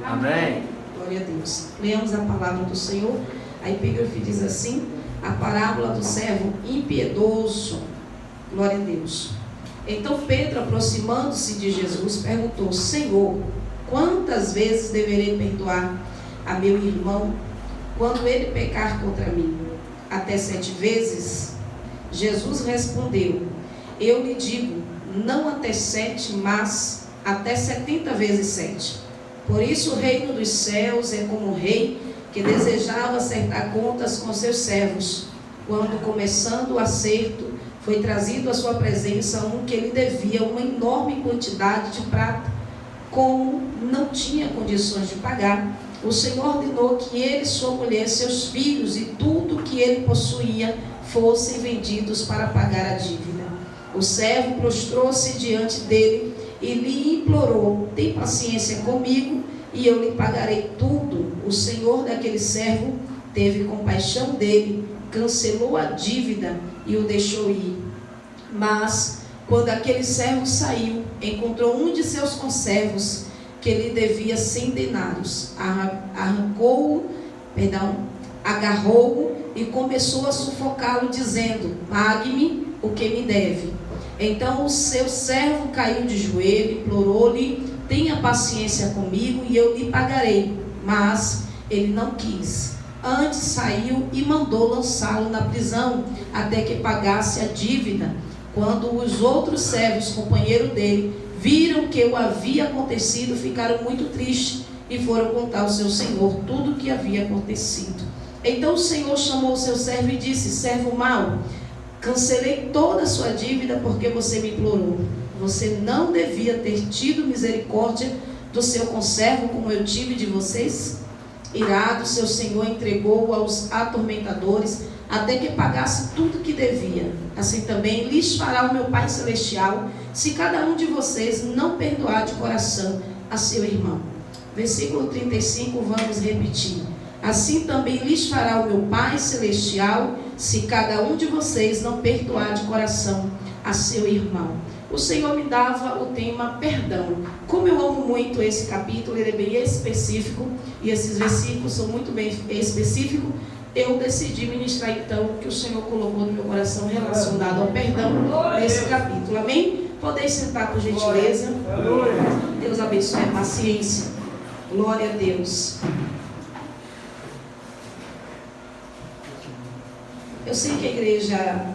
Amém. Glória a Deus. Leamos a palavra do Senhor. A epígrafe diz assim: a parábola do servo impiedoso. Glória a Deus. Então Pedro, aproximando-se de Jesus, perguntou: Senhor, quantas vezes deverei perdoar a meu irmão quando ele pecar contra mim? Até 7 vezes? Jesus respondeu: eu lhe digo, não até 7, mas até 70 vezes 7. Por isso o reino dos céus é como um rei que desejava acertar contas com seus servos, quando, começando o acerto, foi trazido à sua presença um que lhe devia uma enorme quantidade de prata. Como não tinha condições de pagar, o Senhor ordenou que ele, sua mulher, seus filhos e tudo que ele possuía fossem vendidos para pagar a dívida. O servo prostrou-se diante dele e lhe implorou: tem paciência comigo e eu lhe pagarei tudo. O senhor daquele servo teve compaixão dele, cancelou a dívida e o deixou ir. Mas, quando aquele servo saiu, encontrou um de seus conservos que lhe devia 100 denários. Agarrou-o e começou a sufocá-lo, dizendo: pague-me o que me deve. Então o seu servo caiu de joelho, implorou-lhe: tenha paciência comigo e eu lhe pagarei. Mas ele não quis. Antes saiu e mandou lançá-lo na prisão até que pagasse a dívida. Quando os outros servos, companheiros dele, viram que o havia acontecido, ficaram muito tristes e foram contar ao seu senhor tudo o que havia acontecido. Então o senhor chamou o seu servo e disse: servo mau, cancelei toda a sua dívida porque você me implorou. Você não devia ter tido misericórdia do seu conservo como eu tive de vocês? Irado, seu senhor entregou-o aos atormentadores até que pagasse tudo que devia. Assim também lhes fará o meu Pai Celestial, se cada um de vocês não perdoar de coração a seu irmão. Versículo 35, vamos repetir. Assim também lhes fará o meu Pai Celestial, se cada um de vocês não perdoar de coração a seu irmão. O Senhor me dava o tema perdão. Como eu amo muito esse capítulo, ele é bem específico, e esses versículos são muito bem específicos, eu decidi ministrar então o que o Senhor colocou no meu coração relacionado ao perdão nesse capítulo. Amém? Podem sentar, por gentileza. Deus abençoe a paciência. Glória a Deus. Eu sei que a igreja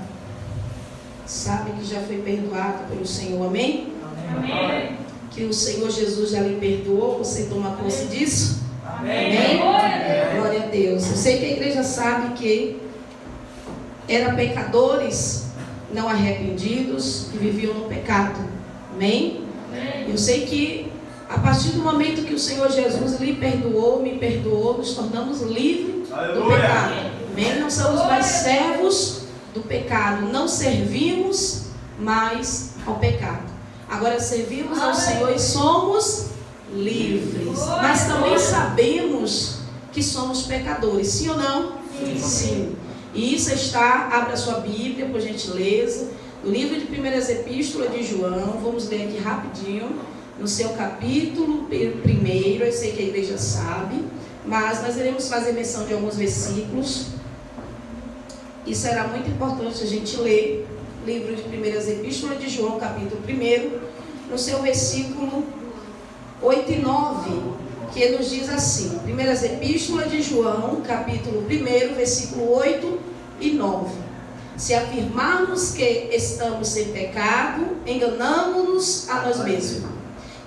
sabe que já foi perdoada pelo Senhor, amém? Amém. Que o Senhor Jesus já lhe perdoou, você toma posse disso? Amém. Amém? Glória a Deus. Eu sei que a igreja sabe que eram pecadores não arrependidos, que viviam no pecado, amém? Eu sei que a partir do momento que o Senhor Jesus lhe perdoou, me perdoou, nos tornamos livres do pecado. Amém? Não somos mais servos do pecado. Não servimos mais ao pecado. Agora servimos ao Senhor e somos livres. Mas também sabemos que somos pecadores. Sim ou não? Sim. E isso está, abra sua Bíblia, por gentileza, no livro de 1 Epístola de João. Vamos ler aqui rapidinho. No seu capítulo 1, eu sei que a igreja sabe, mas nós iremos fazer menção de alguns versículos. E será muito importante a gente ler o livro de 1 Epístola de João, capítulo 1, no seu versículo 8 e 9, que nos diz assim: 1 Epístola de João, capítulo 1, versículo 8 e 9. Se afirmarmos que estamos sem pecado, enganamos-nos a nós mesmos,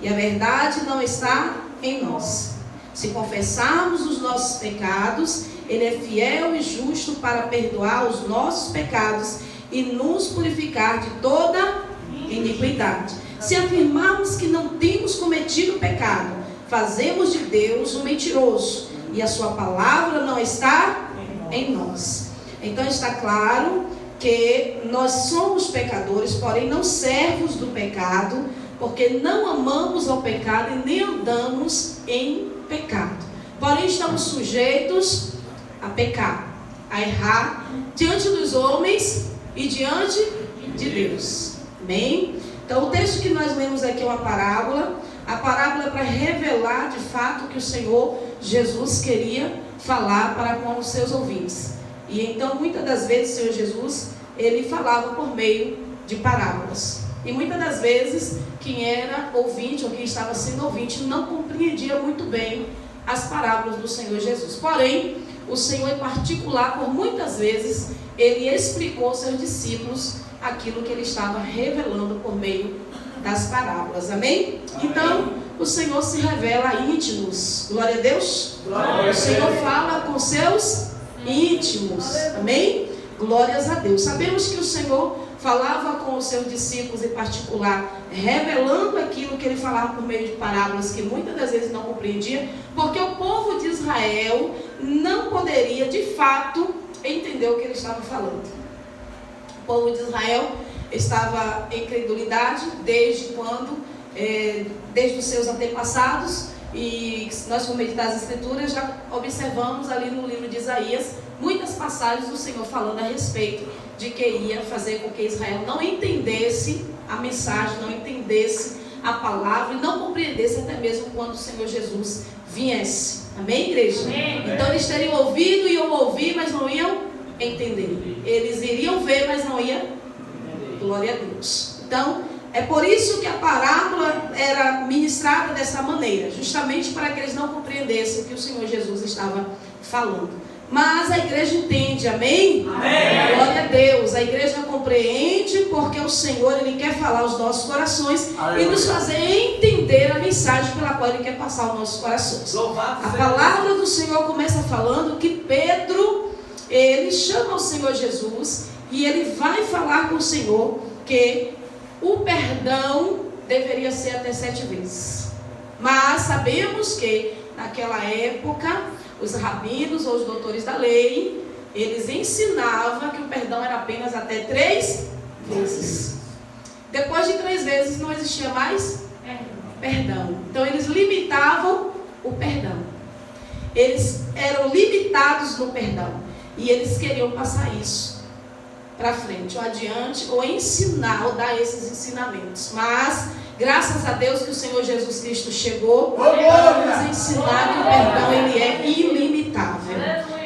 e a verdade não está em nós. Se confessarmos os nossos pecados, Ele é fiel e justo para perdoar os nossos pecados e nos purificar de toda iniquidade. Se afirmarmos que não temos cometido pecado, fazemos de Deus um mentiroso, e a sua palavra não está em nós. Então está claro que nós somos pecadores, porém não servos do pecado, porque não amamos ao pecado e nem andamos em pecado. Porém estamos sujeitos a pecar, a errar diante dos homens e diante de Deus. Amém? Então o texto que nós lemos aqui é uma parábola, A parábola é para revelar de fato o que o Senhor Jesus queria falar para com os seus ouvintes. E então, muitas das vezes, o Senhor Jesus, ele falava por meio de parábolas. E muitas das vezes, quem era ouvinte ou quem estava sendo ouvinte não compreendia muito bem as parábolas do Senhor Jesus. Porém, o Senhor em particular, por muitas vezes, ele explicou aos seus discípulos aquilo que ele estava revelando por meio das parábolas. Amém? Então, o Senhor se revela a íntimos. Glória a Deus. Glória o Senhor fala com seus íntimos. Amém? Glórias a Deus. Sabemos que o Senhor falava com os seus discípulos em particular, revelando aquilo que ele falava por meio de parábolas que muitas das vezes não compreendia, porque o povo de Israel não poderia de fato entender o que ele estava falando. O povo de Israel estava em credulidade desde quando? Desde os seus antepassados. E nós, por meio das Escrituras, já observamos ali no livro de Isaías muitas passagens do Senhor falando a respeito de que ia fazer com que Israel não entendesse a mensagem, não entendesse a palavra e não compreendesse até mesmo quando o Senhor Jesus viesse. Amém, igreja? Amém. Então eles teriam ouvido, iam ouvir, mas não iam entender. Eles iriam ver, mas não iam. Glória a Deus. Então, é por isso que a parábola era ministrada dessa maneira, justamente para que eles não compreendessem o que o Senhor Jesus estava falando. Mas a igreja entende, amém? Amém. Glória a Deus. A igreja compreende porque o Senhor, ele quer falar aos nossos corações. Aleluia. E nos fazer entender a mensagem pela qual ele quer passar aos nossos corações. A palavra do Senhor começa falando que Pedro, ele chama o Senhor Jesus e ele vai falar com o Senhor que o perdão deveria ser até 7 vezes. Mas sabemos que naquela época os rabinos ou os doutores da lei, eles ensinavam que o perdão era apenas até 3 vezes. Depois de 3 vezes não existia mais perdão. Então eles limitavam o perdão. Eles eram limitados no perdão. E eles queriam passar isso para frente, ou adiante, ou ensinar, ou dar esses ensinamentos. Mas, graças a Deus que o Senhor Jesus Cristo chegou para nos ensinar que o perdão ele é ilimitável.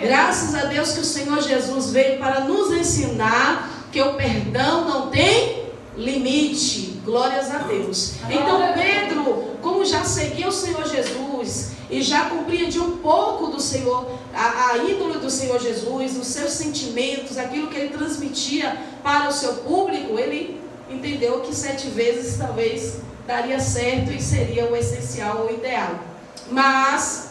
Graças a Deus que o Senhor Jesus veio para nos ensinar que o perdão não tem limite. Glórias a Deus. Então Pedro, como já seguia o Senhor Jesus e já compreendia um pouco do Senhor, a índole do Senhor Jesus, os seus sentimentos, aquilo que ele transmitia para o seu público, ele entendeu que 7 vezes talvez daria certo e seria o essencial, o ideal. Mas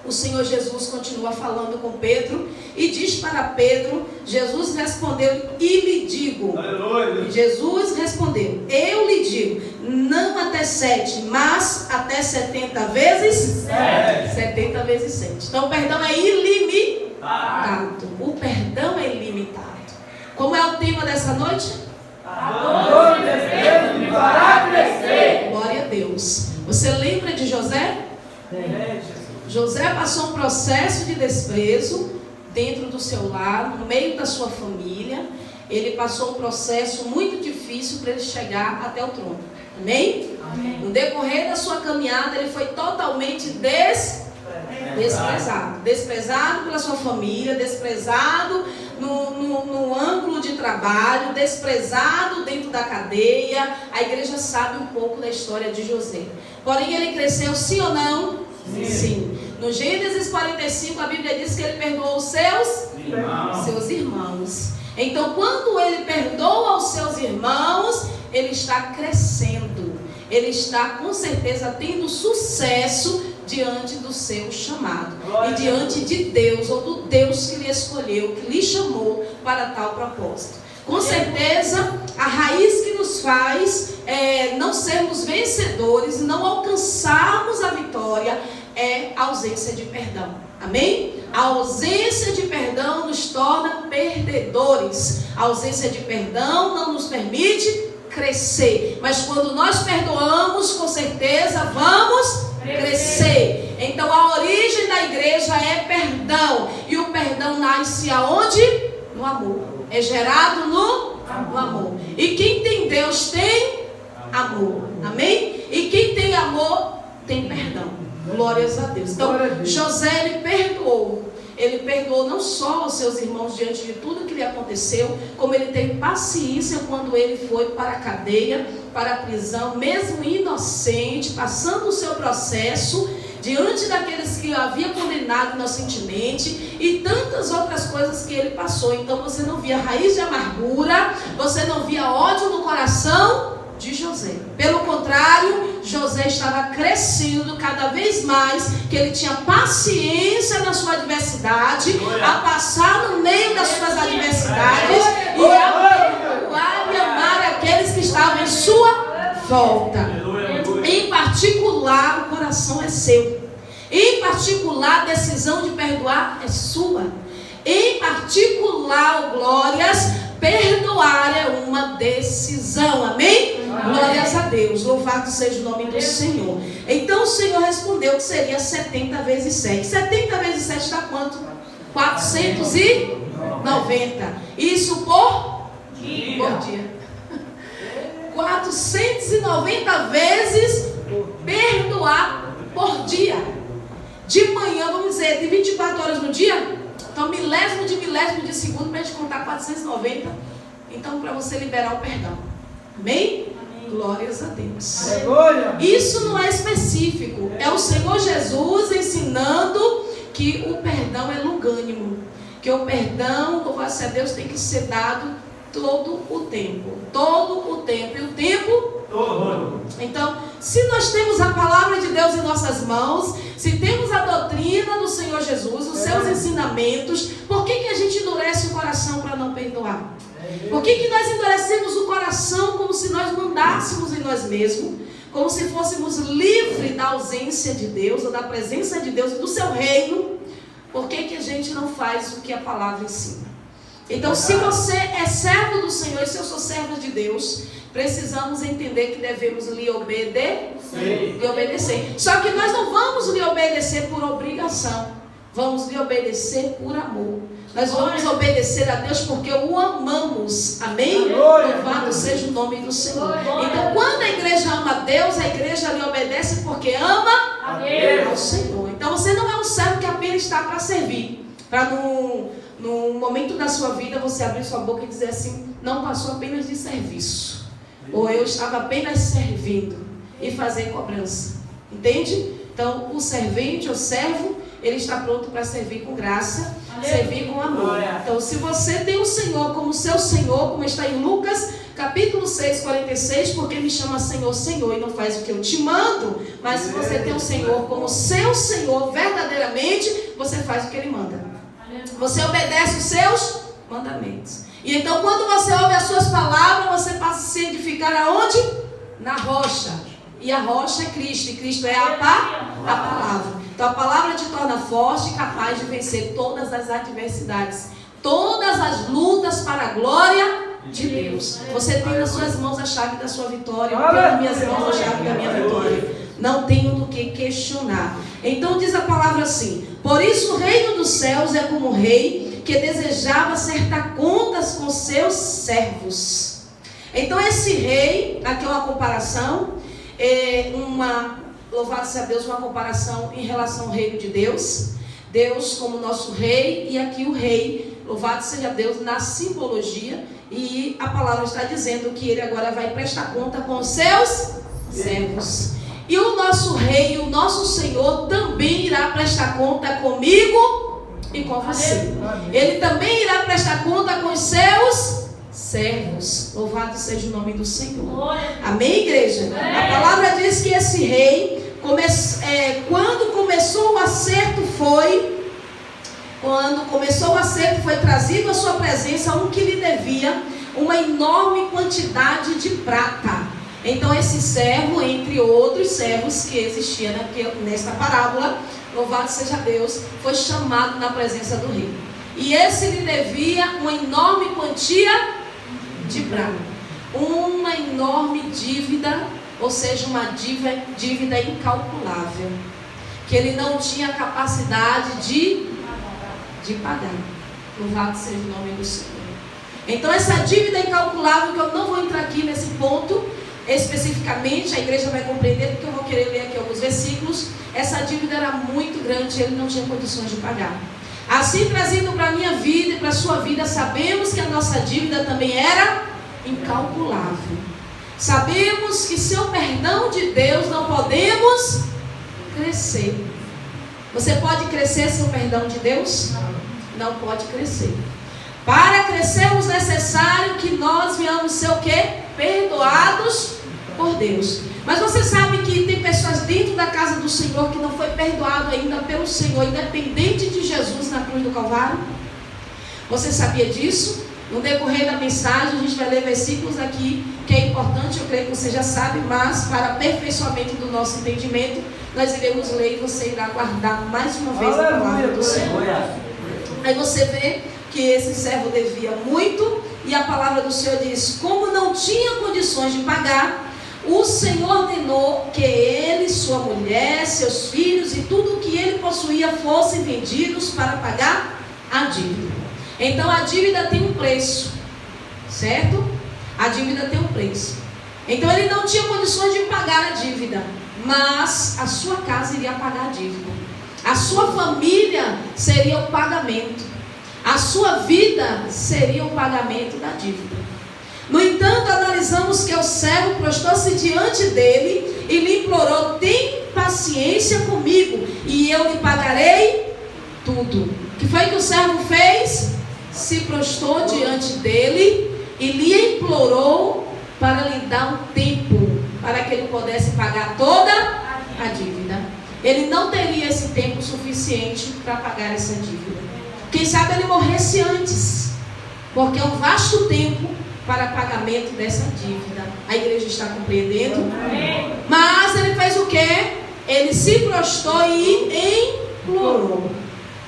o Senhor Jesus continua falando com Pedro e diz para Pedro, Jesus respondeu e lhe digo. Aleluia. Jesus respondeu, eu lhe digo, não até 7, mas até 70 vezes 7. 70 vezes 7. Então o perdão é ilimitado. O perdão é ilimitado. Como é o tema dessa noite? A dor de Deus me fará crescer. Glória a Deus. Você lembra de José? José passou um processo de desprezo dentro do seu lar, no meio da sua família. Ele passou um processo muito difícil para ele chegar até o trono. Amém? Amém. No decorrer da sua caminhada, ele foi totalmente desprezado. Desprezado pela sua família, desprezado no ângulo de trabalho, desprezado dentro da cadeia. A igreja sabe um pouco da história de José. Porém, ele cresceu, sim ou não? Sim. No Gênesis 45, a Bíblia diz que ele perdoou os seus irmãos. Então, quando ele perdoa aos seus irmãos, ele está crescendo. Ele está, com certeza, tendo sucesso diante do seu chamado. Glória e diante de Deus, ou do Deus que lhe escolheu, que lhe chamou para tal propósito. Com certeza, a raiz que nos faz não sermos vencedores, não alcançarmos a vitória, é a ausência de perdão. Amém? A ausência de perdão nos torna perdedores. A ausência de perdão não nos permite crescer. Mas quando nós perdoamos, com certeza vamos crescer. Então a origem da igreja é perdão. E o perdão nasce aonde? No amor. É gerado no amor. E quem tem Deus tem amor. Amém? E quem tem amor, tem perdão. Glórias a Deus. Então, José, ele perdoou. Ele perdoou não só os seus irmãos diante de tudo que lhe aconteceu, como ele teve paciência quando ele foi para a cadeia, para a prisão, mesmo inocente, passando o seu processo diante daqueles que o havia condenado inocentemente e tantas outras coisas que ele passou. Então você não via raiz de amargura, você não via ódio no coração de José. Pelo contrário, José estava crescendo cada vez mais, que ele tinha paciência na sua adversidade, a passar no meio das suas adversidades e a perdoar e amar aqueles que estavam em sua volta. Em particular, o coração é seu. Em particular, a decisão de perdoar é sua. Em particular, glórias, perdoar é uma decisão. Amém? Glórias a Deus. Louvado seja o nome do Senhor. Então o Senhor respondeu que seria 70 vezes 7. 70 vezes 7 dá quanto? 490. Isso por dia. 490 vezes perdoar por dia. De manhã, vamos dizer, de 24 horas no dia. Então, milésimo de segundo para a gente contar 490. Então, para você liberar o perdão. Amém? Glórias a Deus. Isso não é específico. É o Senhor Jesus ensinando que o perdão é longânimo. Que o perdão, louvado seja Deus, tem que ser dado todo o tempo. Todo o tempo. E o tempo todo. Então, se nós temos a palavra de Deus em nossas mãos, se temos a doutrina do Senhor Jesus, os seus ensinamentos, por que a gente endurece o coração para não perdoar? Por que nós endurecemos o coração como se nós mandássemos em nós mesmos? Como se fôssemos livres da ausência de Deus, ou da presença de Deus e do seu reino? Por que a gente não faz o que a palavra ensina? Então, se você é servo do Senhor e se eu sou serva de Deus, precisamos entender que devemos lhe obedecer. Só que nós não vamos lhe obedecer por obrigação. Vamos lhe obedecer por amor. Nós vamos obedecer a Deus porque o amamos. Amém? Louvado seja o nome do Senhor. Então, quando a igreja ama a Deus, a igreja lhe obedece porque ama ao Senhor. Então, você não é um servo que apenas está para servir. Para no momento da sua vida você abrir sua boca e dizer assim: não passou apenas de serviço. Ou eu estava apenas servindo e fazer cobrança. Entende? Então, o servente, o servo, ele está pronto para servir com graça, servir com amor. Então, se você tem o Senhor como seu Senhor, como está em Lucas, capítulo 6, 46, porque me chama Senhor, Senhor, e não faz o que eu te mando, mas se você tem o Senhor como seu Senhor, verdadeiramente, você faz o que Ele manda. Você obedece os seus mandamentos. E então, quando você ouve as suas palavras, você passa a se edificar aonde? Na rocha. E a rocha é Cristo, e Cristo é a palavra. Então a palavra te torna forte e capaz de vencer todas as adversidades, todas as lutas para a glória de Deus. Você tem nas suas mãos a chave da sua vitória, eu tenho nas minhas mãos a chave da minha vitória. Não tenho do que questionar. Então diz a palavra assim: por isso o reino dos céus é como um rei que desejava acertar contas com seus servos. Então esse rei, aqui é uma comparação, louvado seja Deus, uma comparação em relação ao reino de Deus. Deus como nosso rei, e aqui o rei, louvado seja Deus, na simbologia. E a palavra está dizendo que ele agora vai prestar conta com os seus servos. E o nosso rei, o nosso Senhor, também irá prestar conta comigo e com você. Ele também irá prestar conta com os seus servos. Louvado seja o nome do Senhor. Amém, igreja? A palavra diz que esse rei, quando começou o acerto, foi trazido à sua presença um que lhe devia uma enorme quantidade de prata. Então esse servo, entre outros servos que existiam nesta parábola, louvado seja Deus, foi chamado na presença do rei. E esse lhe devia uma enorme quantia de prata, uma enorme dívida, ou seja, uma dívida incalculável, que ele não tinha capacidade de pagar. Louvado seja o nome do Senhor. Então essa dívida incalculável, que eu não vou entrar aqui nesse ponto, especificamente, a igreja vai compreender, porque eu vou querer ler aqui alguns versículos. Essa dívida era muito grande, ele não tinha condições de pagar. Assim, trazendo para a minha vida e para a sua vida, sabemos que a nossa dívida também era incalculável. Sabemos que sem o perdão de Deus não podemos crescer. Você pode crescer sem o perdão de Deus? Não pode crescer. Para crescermos, necessário que nós venhamos ser o quê? Perdoados por Deus. Mas você sabe que tem pessoas dentro da casa do Senhor que não foi perdoado ainda pelo Senhor, independente de Jesus na cruz do Calvário? Você sabia disso? No decorrer da mensagem, a gente vai ler versículos aqui que é importante, eu creio que você já sabe, mas para aperfeiçoamento do nosso entendimento, nós iremos ler e você irá guardar mais uma vez a palavra do Senhor. Aí você vê que esse servo devia muito, e a palavra do Senhor diz: como não tinha condições de pagar, o Senhor ordenou que ele, sua mulher, seus filhos e tudo o que ele possuía fossem vendidos para pagar a dívida. Então a dívida tem um preço, certo? A dívida tem um preço. Então ele não tinha condições de pagar a dívida, mas a sua casa iria pagar a dívida. A sua família seria o pagamento. A sua vida seria o pagamento da dívida. No entanto, analisamos que o servo prostrou-se diante dele e lhe implorou: tem paciência comigo e eu lhe pagarei tudo. O que foi que o servo fez? Se prostrou diante dele e lhe implorou para lhe dar um tempo, para que ele pudesse pagar toda a dívida. Ele não teria esse tempo suficiente para pagar essa dívida. Quem sabe ele morresse antes, porque é um vasto tempo para pagamento dessa dívida. A igreja está compreendendo? Mas ele fez o quê? Ele se prostrou e implorou.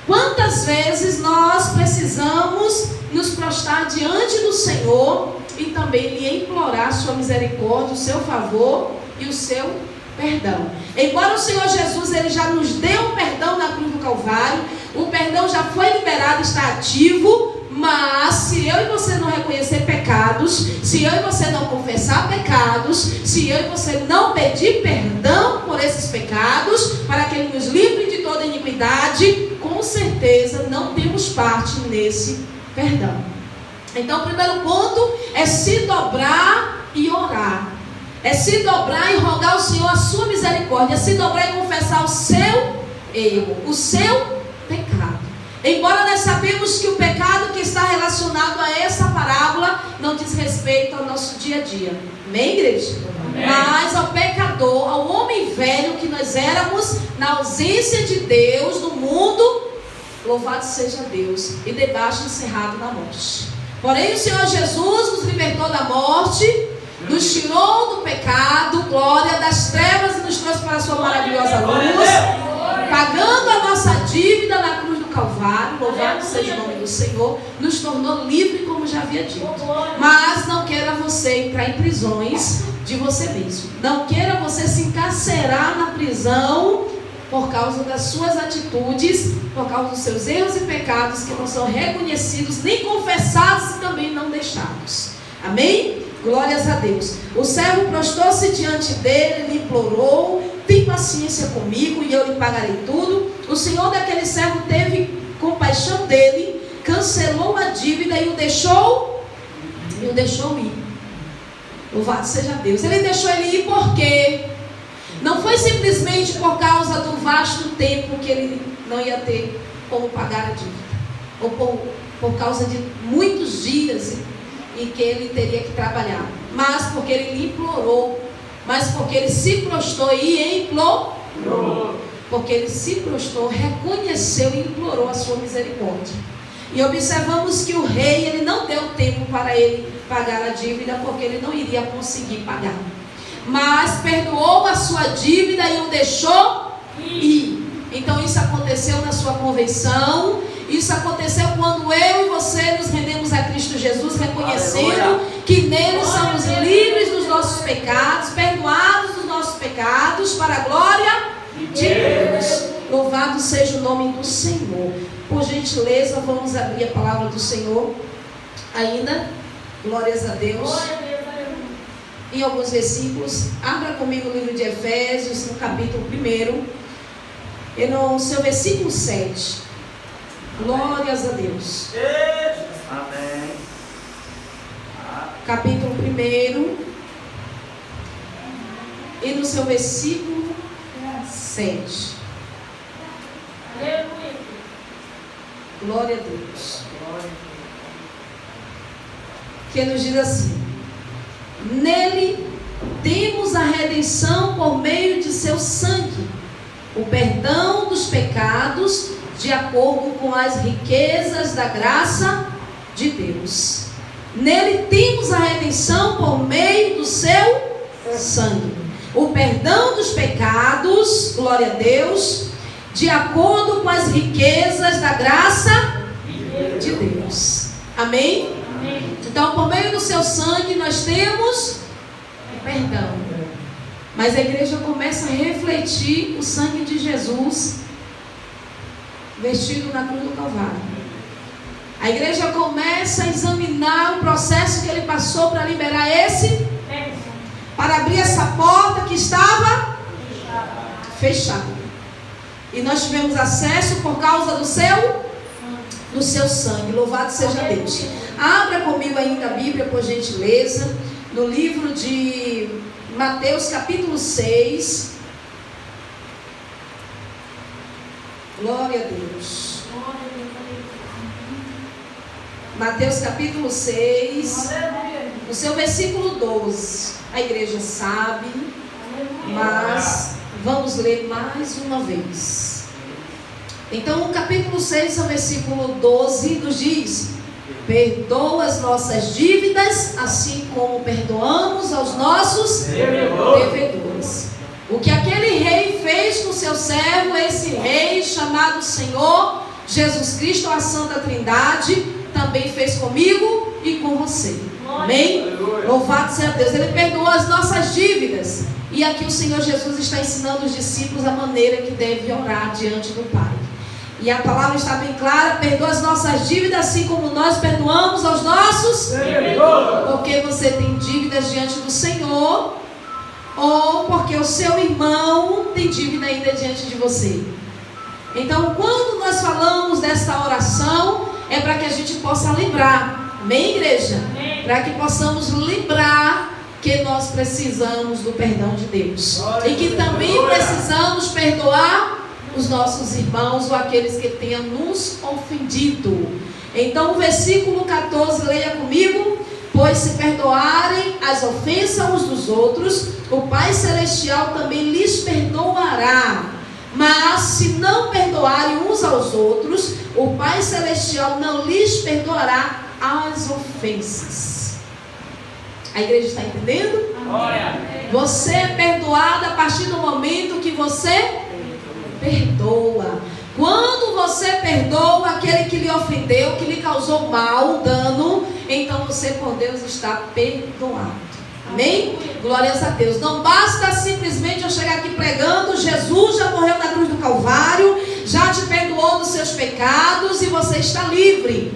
Quantas vezes nós precisamos nos prostrar diante do Senhor e também lhe implorar a sua misericórdia, o seu favor e o seu perdão? Embora o Senhor Jesus ele já nos deu o perdão na cruz do Calvário, o perdão já foi liberado, está ativo. Mas se eu e você não reconhecer pecados, se eu e você não confessar pecados, se eu e você não pedir perdão por esses pecados, para que Ele nos livre de toda iniquidade, com certeza não temos parte nesse perdão. Então o primeiro ponto é se dobrar e orar. É se dobrar e rogar ao Senhor a sua misericórdia. É se dobrar e confessar o seu erro, o seu pecado. Embora nós sabemos que o pecado que está relacionado a essa parábola não diz respeito ao nosso dia a dia. Amém, igreja? Amém. Mas ao pecador, ao homem velho que nós éramos na ausência de Deus no mundo, louvado seja Deus, e debaixo encerrado na morte. Porém o Senhor Jesus nos libertou da morte, nos tirou do pecado, glória, das trevas e nos trouxe para a sua maravilhosa luz, pagando a nossa dívida na cruz do Calvário, louvado seja o nome do Senhor, nos tornou livre, como já havia dito. Mas não queira você entrar em prisões de você mesmo. Não queira você se encarcerar na prisão por causa das suas atitudes, por causa dos seus erros e pecados que não são reconhecidos, nem confessados e também não deixados. Amém? Glórias a Deus. O servo prostrou-se diante dele, lhe implorou: tem paciência comigo e eu lhe pagarei tudo. O Senhor daquele servo teve compaixão dele, cancelou a dívida e o deixou ir. Louvado seja Deus. Ele deixou ele ir por quê? Não foi simplesmente por causa do vasto tempo que ele não ia ter como pagar a dívida, ou por causa de muitos dias em que ele teria que trabalhar, mas porque ele lhe implorou, mas porque ele se prostrou e implorou. Porque ele se prostrou, reconheceu e implorou a sua misericórdia. E observamos que o rei, ele não deu tempo para ele pagar a dívida, porque ele não iria conseguir pagar. Mas perdoou a sua dívida e o deixou ir. Então isso aconteceu na sua convenção. Isso aconteceu quando eu e você nos rendemos a Cristo Jesus, reconhecendo que nele somos livres dos nossos pecados, perdoados dos nossos pecados, para a glória de Deus. Louvado seja o nome do Senhor. Por gentileza, vamos abrir a palavra do Senhor ainda. Glórias a Deus. em alguns versículos. Abra comigo o livro de Efésios, no capítulo 1, e no seu versículo 7. Glórias a Deus. Amém. Capítulo 1, e no seu versículo 7. Glória a Deus. Que nos diz assim: nele temos a redenção por meio de seu sangue, o perdão dos pecados, de acordo com as riquezas da graça de Deus. Nele temos a redenção por meio do seu sangue, o perdão dos pecados, glória a Deus, de acordo com as riquezas da graça de Deus. Amém? Então, por meio do seu sangue, nós temos perdão. Mas a igreja começa a refletir o sangue de Jesus vestido na cruz do Calvário. A igreja começa a examinar o processo que ele passou para liberar para abrir essa porta que estava fechada. E nós tivemos acesso por causa do seu sangue. Louvado seja Deus. Abra comigo ainda a Bíblia, por gentileza, no livro de Mateus capítulo 6. Glória a Deus. Mateus capítulo 6, no seu versículo 12. A igreja sabe, mas vamos ler mais uma vez. Então, o capítulo 6, o versículo 12 nos diz: perdoa as nossas dívidas, assim como perdoamos aos nossos devedores. O que aquele rei fez com seu servo, esse rei chamado Senhor Jesus Cristo, a Santa Trindade, também fez comigo e com você. Amém? Louvado seja Deus. Ele perdoou as nossas dívidas. E aqui o Senhor Jesus está ensinando os discípulos a maneira que deve orar diante do Pai. E a palavra está bem clara: perdoa as nossas dívidas, assim como nós perdoamos aos nossos devedores. Porque você tem dívidas diante do Senhor, ou porque o seu irmão tem dívida ainda diante de você. Então, quando nós falamos desta oração, é para que a gente possa lembrar. Amém, igreja? Amém. Para que possamos lembrar que nós precisamos do perdão de Deus. E que também precisamos perdoar os nossos irmãos ou aqueles que tenham nos ofendido. Então, o versículo 14, leia comigo: pois se perdoarem as ofensas uns dos outros, o Pai Celestial também lhes perdoará. Mas se não perdoarem uns aos outros, o Pai Celestial não lhes perdoará as ofensas. A igreja está entendendo? Você é perdoado a partir do momento que você perdoa. Quando você perdoa aquele que lhe ofendeu, que lhe causou mal, dano, então você por Deus está perdoado. Amém? Glórias a Deus. Não basta simplesmente eu chegar aqui pregando: Jesus já morreu na cruz do Calvário, já te perdoou dos seus pecados e você está livre.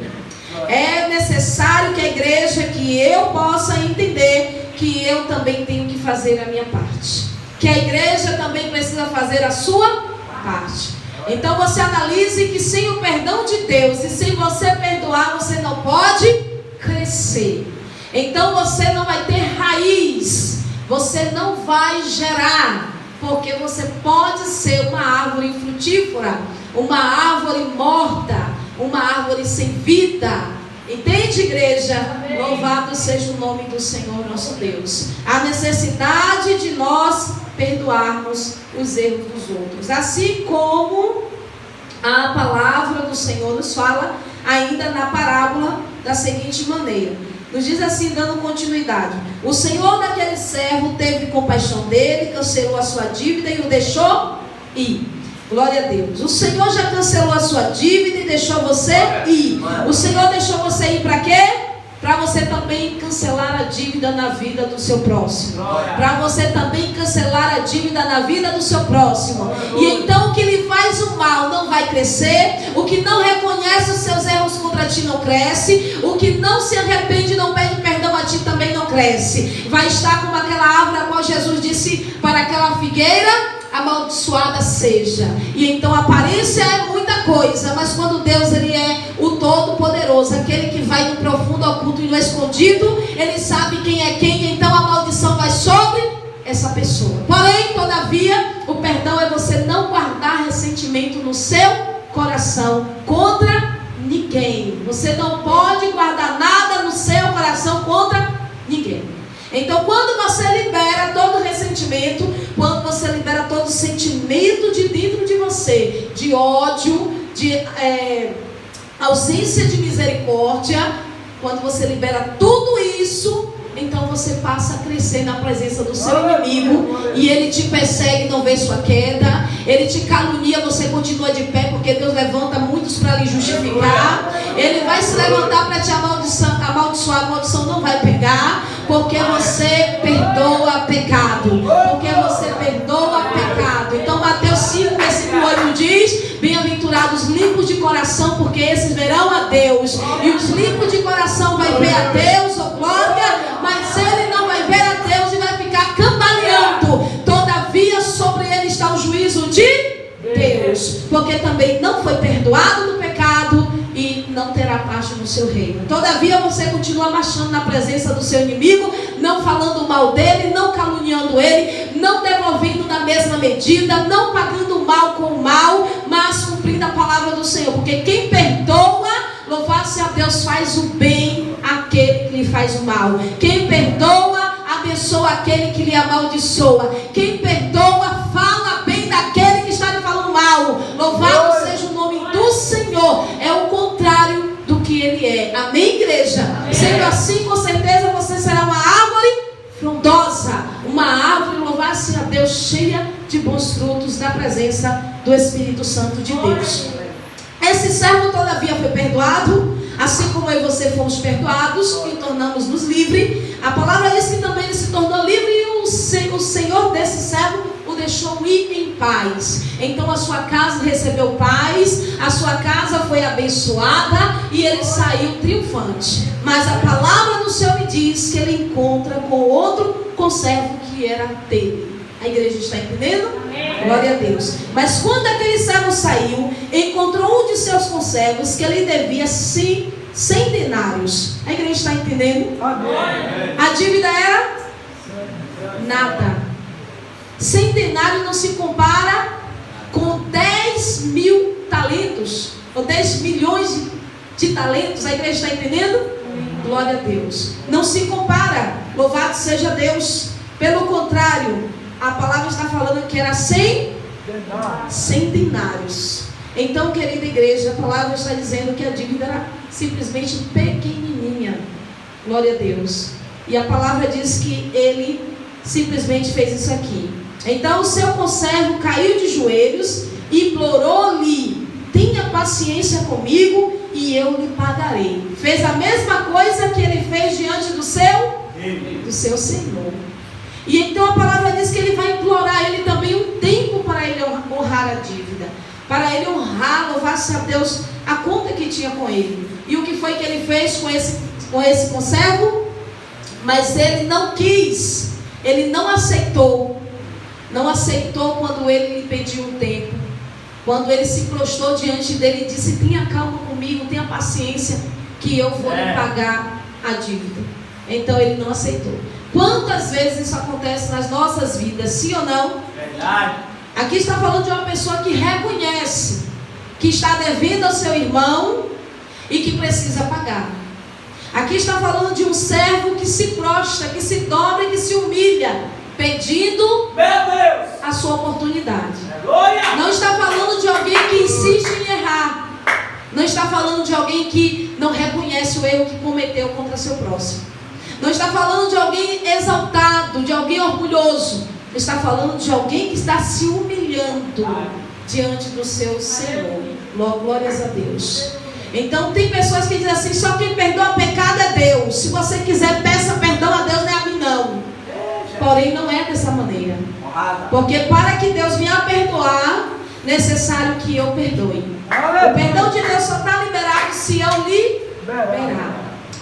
É necessário que a igreja, que eu possa entender que eu também tenho que fazer a minha parte, que a igreja também precisa fazer a sua parte. Então você analise que sem o perdão de Deus e sem você perdoar, você não pode crescer. Então você não vai ter raiz, você não vai gerar, porque você pode ser uma árvore infrutífera, uma árvore morta, uma árvore sem vida. Entende, igreja? Amém. Louvado seja o nome do Senhor nosso Deus. A necessidade de nós perdoarmos os erros dos outros, assim como a palavra do Senhor nos fala ainda na parábola da seguinte maneira. Nos diz assim, dando continuidade: o Senhor daquele servo teve compaixão dele, cancelou a sua dívida e o deixou ir. Glória a Deus. O Senhor já cancelou a sua dívida e deixou você ir. O Senhor deixou você ir para quê? Para você também cancelar a dívida na vida do seu próximo. Para você também cancelar a dívida na vida do seu próximo. E então o que lhe faz o mal não vai crescer. O que não reconhece os seus erros contra ti não cresce. O que não se arrepende, não pede perdão a a ti também não cresce. Vai estar como aquela árvore a qual Jesus disse para aquela figueira: amaldiçoada seja. E então a aparência é muita coisa, mas quando Deus, ele é o Todo-Poderoso, aquele que vai no profundo, oculto e no escondido, ele sabe quem é quem. Então a maldição vai sobre essa pessoa. Porém, todavia, o perdão é você não guardar ressentimento no seu coração contra ninguém. Você não pode guardar nada no seu coração contra ninguém. Então, quando você libera todo ressentimento, quando você libera todo sentimento de dentro de você, de ódio, de ausência de misericórdia, quando você libera tudo isso, então você passa a crescer na presença do seu inimigo, e ele te persegue, não vê sua queda, ele te calunia, você continua de pé, porque Deus levanta muitos para lhe justificar. Ele vai se levantar para te amaldiçoar, a maldição não vai pegar, porque você perdoa pecado, porque você perdoa pecado. Então Mateus 5, versículo 8 diz: bem-aventurados limpos de coração, porque esses verão a Deus. E os limpos de coração vai ver a Deus, oh glória, mas ele não vai ver a Deus e vai ficar cambaleando. Todavia sobre ele está o juízo de Deus, porque também não foi perdoado do pecado e não terá parte no seu reino. Todavia você continua marchando na presença do seu inimigo, não falando mal dele, não caluniando ele, não devolvendo na mesma medida, não pagando o mal com o mal, mas cumprindo a palavra do Senhor. Porque quem perdoa, louvado seja Deus, faz o bem àquele que lhe faz o mal. Quem perdoa, abençoa aquele que lhe amaldiçoa. Quem perdoa, fala bem daquele que está lhe falando mal. Louvado seja o nome do Senhor. É o contrário do que ele é. Amém, igreja? Amém. Sendo assim, com certeza você será uma árvore frondosa, uma árvore, louvado seja Deus, cheia de bons frutos da presença do Espírito Santo de Deus. Esse servo, todavia, foi perdoado, assim como eu e você fomos perdoados e tornamos-nos livres. A palavra diz que também ele se tornou livre, e o Senhor desse servo o deixou ir em paz. Então a sua casa recebeu paz, a sua casa foi abençoada e ele saiu triunfante. Mas a palavra do Senhor me diz que ele encontra com outro conservo que era dele. A igreja está entendendo? Amém. Glória a Deus. Mas quando aquele servo saiu, encontrou um de seus conservos que ele devia 100 denários. A igreja está entendendo? Amém. A dívida era nada. 100 denários não se compara com 10 mil talentos, ou 10 milhões de talentos. A igreja está entendendo? Amém. Glória a Deus. Não se compara. Louvado seja Deus. Pelo contrário, a palavra está falando que era 100 denários. Então, querida igreja, a palavra está dizendo que a dívida era simplesmente pequenininha. Glória a Deus. E a palavra diz que ele simplesmente fez isso aqui. Então o seu conservo caiu de joelhos e implorou-lhe: tenha paciência comigo e eu lhe pagarei. Fez a mesma coisa que ele fez diante do seu Senhor. E então a palavra diz que ele vai implorar ele também um tempo para ele honrar a dívida, para ele honrar, louvar-se a Deus, a conta que tinha com ele. E o que foi que ele fez com esse conservo? Mas ele não quis, ele não aceitou quando ele lhe pediu um tempo, quando ele se prostrou diante dele e disse: tenha calma comigo, tenha paciência, que eu vou lhe pagar a dívida. Então ele não aceitou. Quantas vezes isso acontece nas nossas vidas, sim ou não? Verdade. Aqui está falando de uma pessoa que reconhece que está devendo ao seu irmão e que precisa pagar. Aqui está falando de um servo que se prostra, que se dobra e que se humilha, pedindo a sua oportunidade. Não está falando de alguém que insiste em errar. Não está falando de alguém que não reconhece o erro que cometeu contra seu próximo. Não está falando de alguém exaltado, de alguém orgulhoso. Está falando de alguém que está se humilhando diante do seu Senhor. Glórias a Deus. Então tem pessoas que dizem assim: só quem perdoa pecado é Deus. Se você quiser, peça perdão a Deus, não é a mim não. Porém não é dessa maneira. Porque para que Deus venha a perdoar, necessário que eu perdoe. O perdão de Deus só está liberado se eu liberar.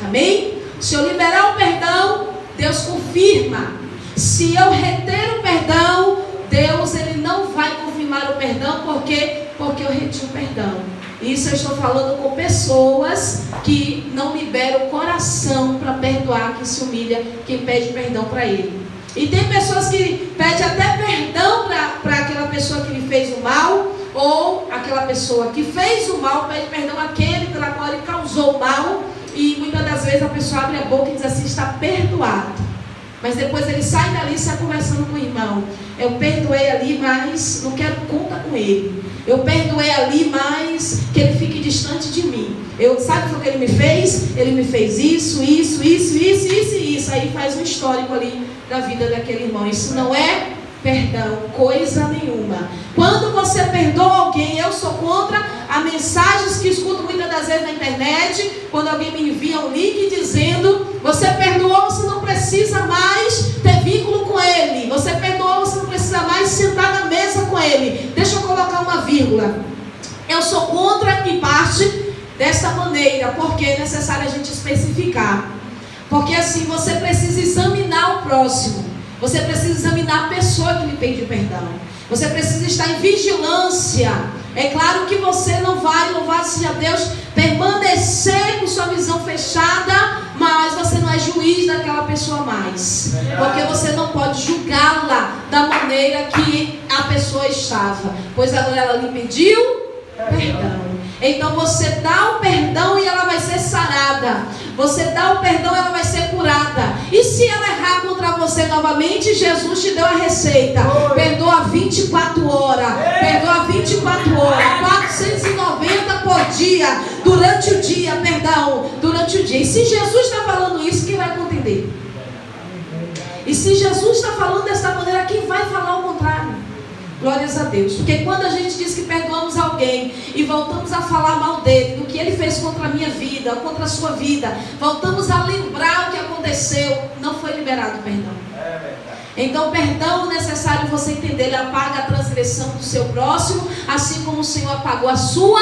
Amém? Se eu liberar o perdão, Deus confirma. Se eu reter o perdão, Deus ele não vai confirmar o perdão, porque eu reti o perdão. Isso eu estou falando com pessoas que não liberam o coração para perdoar quem se humilha, quem pede perdão para ele. E tem pessoas que pedem até perdão para aquela pessoa que lhe fez o mal, ou aquela pessoa que fez o mal pede perdão àquele pela qual ele causou o mal, e muitas das vezes a pessoa abre a boca e diz assim: está perdoado. Mas depois ele sai dali e sai conversando com o irmão: eu perdoei ali, mas não quero conta com ele. Eu perdoei ali, mas que ele fique distante de mim. Sabe o que ele me fez? Ele me fez isso. Aí faz um histórico ali da vida daquele irmão. Isso não é perdão, coisa nenhuma. Quando você perdoa alguém, eu sou contra as mensagens que escuto muitas das vezes na internet, quando alguém me envia um link dizendo: você perdoou, você não precisa mais ter vínculo com ele. Você perdoou, você não precisa mais sentar na mesa com ele. Deixa eu colocar uma vírgula. Eu sou contra em parte dessa maneira, porque é necessário a gente especificar. Porque assim, você precisa examinar o próximo. Você precisa examinar a pessoa que lhe pede perdão. Você precisa estar em vigilância. É claro que você não vai, louvado seja Deus, permanecer com sua visão fechada, mas você não é juiz daquela pessoa mais. Porque você não pode julgá-la da maneira que a pessoa estava. Pois agora ela lhe pediu perdão. Então você dá o perdão e ela vai ser sarada. Você dá o perdão e ela vai ser curada. E se ela errar contra você novamente, Jesus te deu a receita. Perdoa 24 horas. Perdoa 24 horas. 490 por dia. Durante o dia, perdão. Durante o dia. E se Jesus está falando isso, quem vai contender? E se Jesus está falando dessa maneira, quem vai falar o contrário? Glórias a Deus. Porque quando a gente diz que perdoamos alguém e voltamos a falar mal dele, do que ele fez contra a minha vida, contra a sua vida, voltamos a lembrar o que aconteceu, não foi liberado o perdão. Então perdão é necessário você entender. Ele apaga a transgressão do seu próximo, assim como o Senhor apagou a sua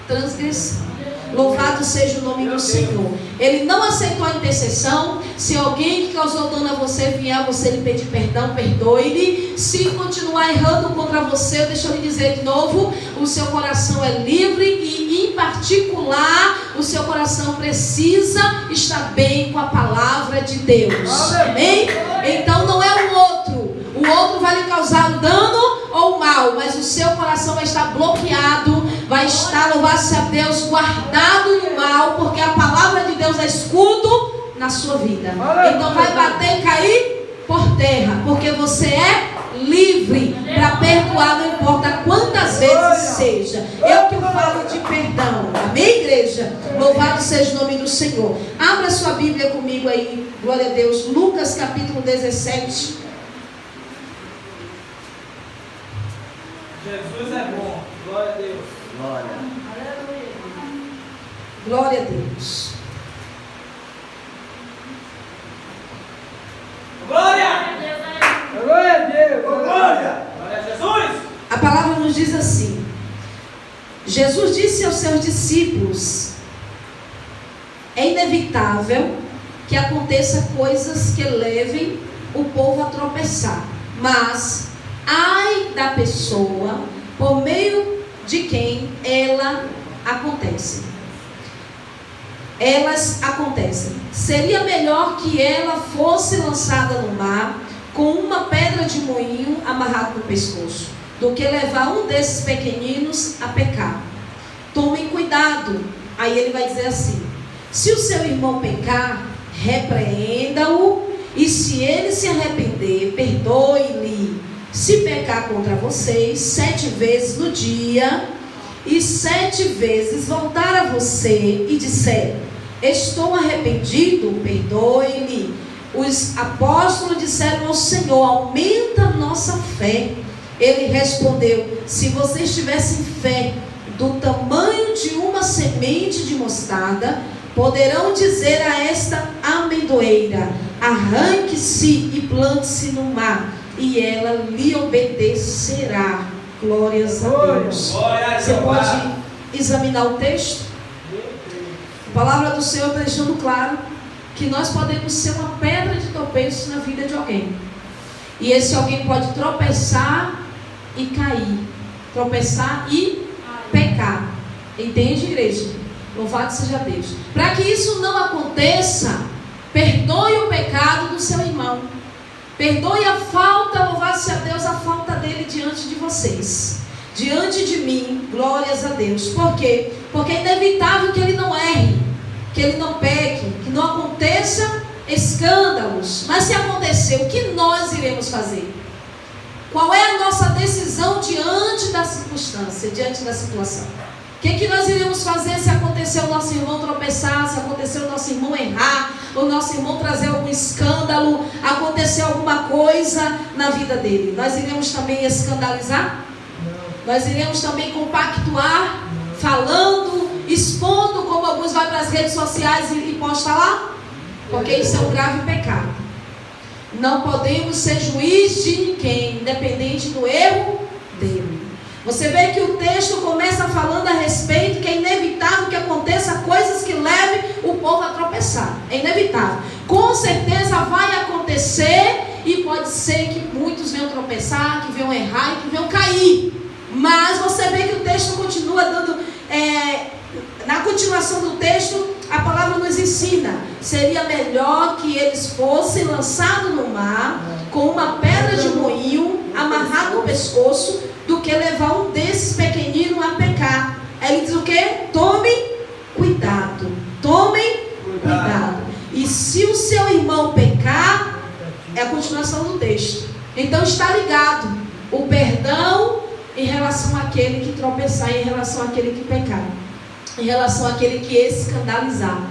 transgressão. Louvado seja o nome do Senhor. Ele não aceitou a intercessão. Se alguém que causou dano a você vier a você lhe pedir perdão, perdoe-lhe. Se continuar errando contra você, deixa eu lhe dizer de novo, o seu coração é livre e em particular o seu coração precisa estar bem com a palavra de Deus. Amém? Então não é o outro. O outro vai lhe causar dano ou mal, mas o seu coração vai estar bloqueado, vai estar, louvado-se a Deus, guardado no mal, porque a palavra de Deus é escudo na sua vida. Então vai bater e cair por terra, porque você é livre para perdoar, não importa quantas vezes seja. Eu que falo de perdão. Amém, igreja? Louvado seja o nome do Senhor. Abra sua Bíblia comigo aí, glória a Deus. Lucas capítulo 17. Jesus é bom. Glória a Deus. Glória. Glória a Deus. Glória. Glória a Deus. Glória. Glória a Jesus. A palavra nos diz assim: Jesus disse aos seus discípulos: é inevitável que aconteça coisas que levem o povo a tropeçar, mas ai da pessoa por meio de quem elas acontecem. Seria melhor que ela fosse lançada no mar com uma pedra de moinho amarrada no pescoço, do que levar um desses pequeninos a pecar. Tomem cuidado. Aí ele vai dizer assim: se o seu irmão pecar, repreenda-o, e se ele se arrepender, perdoe-lhe. Se pecar contra vocês 7 vezes no dia, e 7 vezes voltar a você e disser: estou arrependido, perdoe-lhe. Os apóstolos disseram ao Senhor: aumenta a nossa fé. Ele respondeu: se vocês tivessem fé do tamanho de uma semente de mostarda, poderão dizer a esta amendoeira: arranque-se e plante-se no mar, e ela lhe obedecerá. Glórias a Deus. Você pode examinar o texto? A palavra do Senhor está deixando claro que nós podemos ser uma pedra de tropeço na vida de alguém. E esse alguém pode tropeçar e cair, tropeçar e pecar. Entende, igreja? Louvado seja Deus. Para que isso não aconteça, perdoe o pecado do seu irmão. Perdoe a falta, louvado seja Deus, a falta dele diante de vocês, diante de mim. Glórias a Deus. Por quê? Porque é inevitável que ele não erre, que ele não peque, que não aconteça escândalos. Mas se acontecer, o que nós iremos fazer? Qual é a nossa decisão diante da circunstância, diante da situação? O que nós iremos fazer se acontecer o nosso irmão tropeçar, se acontecer o nosso irmão errar, o nosso irmão trazer algum escândalo, acontecer alguma coisa na vida dele? Nós iremos também escandalizar? Não. Nós iremos também compactuar, falando, expondo, como alguns vão para as redes sociais e postam lá? Porque isso é um grave pecado. Não podemos ser juiz de ninguém, independente do erro dele. Você vê que o texto começa falando a respeito que é inevitável que aconteça coisas que levem o povo a tropeçar. É inevitável. Com certeza vai acontecer e pode ser que muitos venham tropeçar, que venham errar e que venham cair. Mas você vê que o texto continua dando... na continuação do texto, a palavra nos ensina: seria melhor que eles fossem lançados no mar com uma pedra de moinho amarrada no pescoço, do que levar um desses pequeninos a pecar. Aí ele diz o quê? Tomem cuidado. Tomem cuidado. E se o seu irmão pecar, é a continuação do texto. Então está ligado o perdão em relação àquele que tropeçar, em relação àquele que pecar, em relação àquele que escandalizar.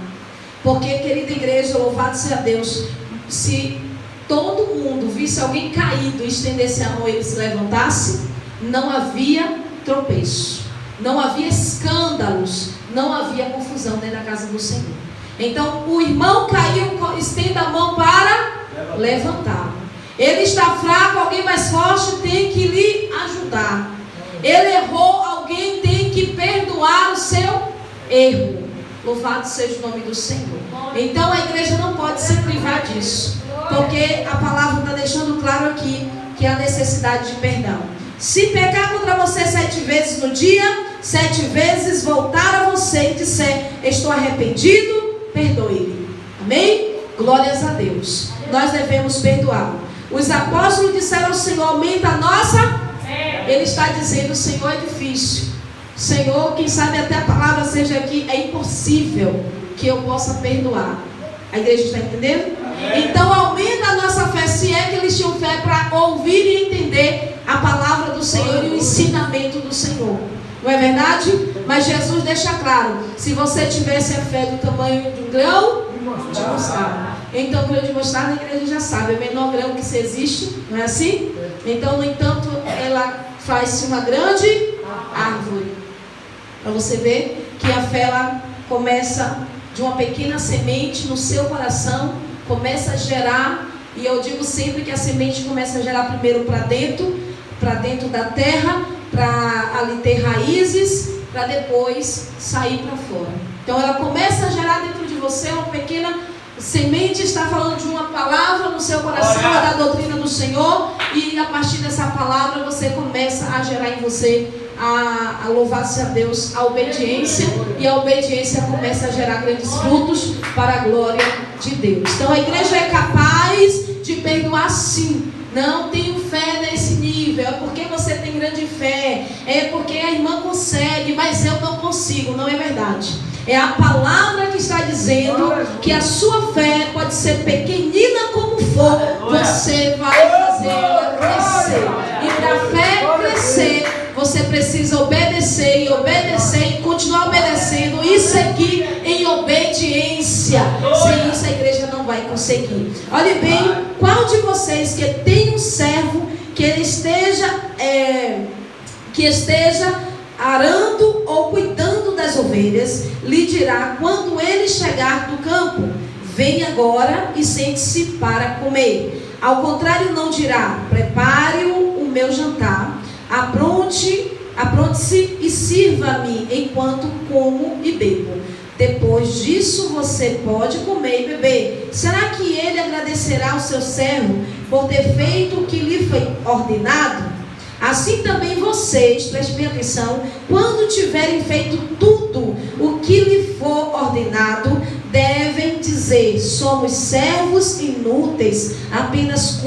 Porque, querida igreja, louvado seja Deus, se todo mundo visse alguém caído e estendesse a mão e ele se levantasse, não havia tropeço, não havia escândalos, não havia confusão dentro da casa do Senhor. Então o irmão caiu, estenda a mão para levantar. Ele está fraco, alguém mais forte tem que lhe ajudar. Ele errou, alguém tem que perdoar o seu erro. Louvado seja o nome do Senhor. Então a igreja não pode se privar disso, porque a palavra está deixando claro aqui que há necessidade de perdão. Se pecar contra você 7 vezes no dia, 7 vezes voltar a você e disser: estou arrependido, perdoe-lhe. Amém? Glórias a Deus. Nós devemos perdoar. Os apóstolos disseram ao Senhor: aumenta a nossa. Ele está dizendo: Senhor, é difícil. Senhor, quem sabe até a palavra seja aqui: é impossível que eu possa perdoar. A igreja está entendendo? Então aumenta a nossa fé. Se é que eles tinham fé para ouvir e entender a palavra do Senhor e o ensinamento do Senhor. Não é verdade? Mas Jesus deixa claro: se você tivesse a fé do tamanho de um grão de mostarda. Então, grão de mostarda, a igreja já sabe, é o menor grão que se existe, não é assim? Então, no entanto, ela faz-se uma grande árvore. Para você ver que a fé, ela começa de uma pequena semente no seu coração, começa a gerar, e eu digo sempre que a semente começa a gerar primeiro para dentro da terra, para ali ter raízes, para depois sair para fora. Então ela começa a gerar dentro de você uma pequena semente, está falando de uma palavra no seu coração, da doutrina do Senhor, e a partir dessa palavra você começa a gerar em você a louvar-se a Deus, a obediência, e a obediência começa a gerar grandes frutos para a glória de Deus. Então a igreja é capaz de perdoar, sim. Não tenho fé nesse nível, é porque você tem grande fé, é porque a irmã consegue, mas eu não consigo. Não é verdade. É a palavra que está dizendo que a sua fé pode ser pequenina como for, você vai fazer ela crescer. E para a fé crescer, você precisa obedecer e continuar obedecendo e seguir em obediência. Sem isso a igreja não vai conseguir. Olhe bem, qual de vocês que tem um servo que ele esteja arando ou cuidando das ovelhas, lhe dirá quando ele chegar do campo: vem agora e sente-se para comer. Ao contrário, não dirá: prepare o meu jantar, apronte-se e sirva-me enquanto como e bebo. Depois disso você pode comer e beber. Será que ele agradecerá ao seu servo por ter feito o que lhe foi ordenado? Assim também vocês, prestem bem atenção, quando tiverem feito tudo o que lhe for ordenado, devem dizer: somos servos inúteis, apenas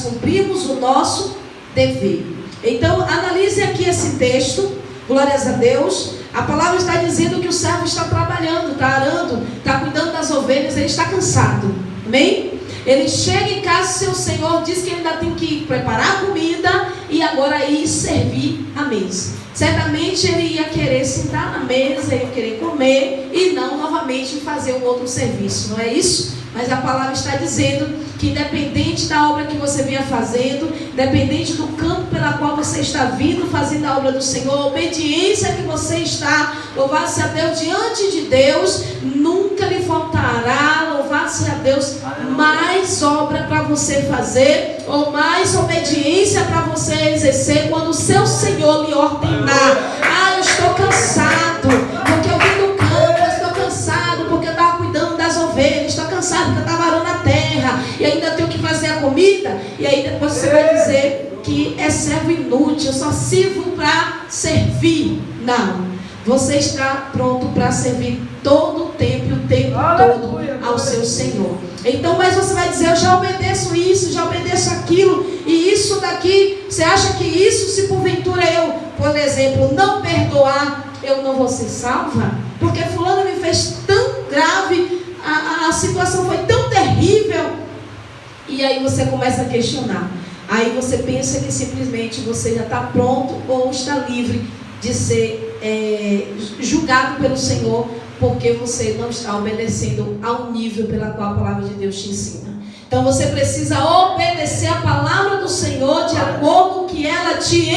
cumprimos o nosso dever. Então analise aqui esse texto, glórias a Deus. A palavra está dizendo que o servo está trabalhando, está arando, está cuidando das ovelhas, ele está cansado, amém? Ele chega em casa, seu senhor diz que ele ainda tem que preparar a comida e agora ir servir a mesa. Certamente ele ia querer sentar na mesa, ia querer comer e não novamente fazer um outro serviço, não é isso? Mas a palavra está dizendo que independente da obra que você vinha fazendo, independente do campo pela qual você está vindo fazendo a obra do Senhor, a obediência que você está, louvado seja Deus, diante de Deus, nunca lhe faltará, louvado seja Deus, mais obra para você fazer, ou mais obediência para você exercer, quando o seu Senhor lhe ordenar. Ah, eu estou cansado, porque eu vim do campo, eu estou cansado, porque eu estava cuidando das ovelhas, estou cansado porque eu estava arando a terra, e ainda tenho que fazer a comida, e aí depois você vai dizer que é servo inútil, eu só sirvo para servir. Não, você está pronto para servir todo o tempo, o tempo todo ao seu Senhor. Então, mas você vai dizer: eu já obedeço isso, já obedeço aquilo, e isso daqui, você acha que isso, se porventura eu, por exemplo, não perdoar, eu não vou ser salva? Porque fulano me fez tão grave, a situação foi tão terrível. E aí você começa a questionar. Aí você pensa que simplesmente você já está pronto ou está livre de ser julgado pelo Senhor, porque você não está obedecendo ao nível pela qual a palavra de Deus te ensina. Então você precisa obedecer a palavra do Senhor de acordo com o que ela te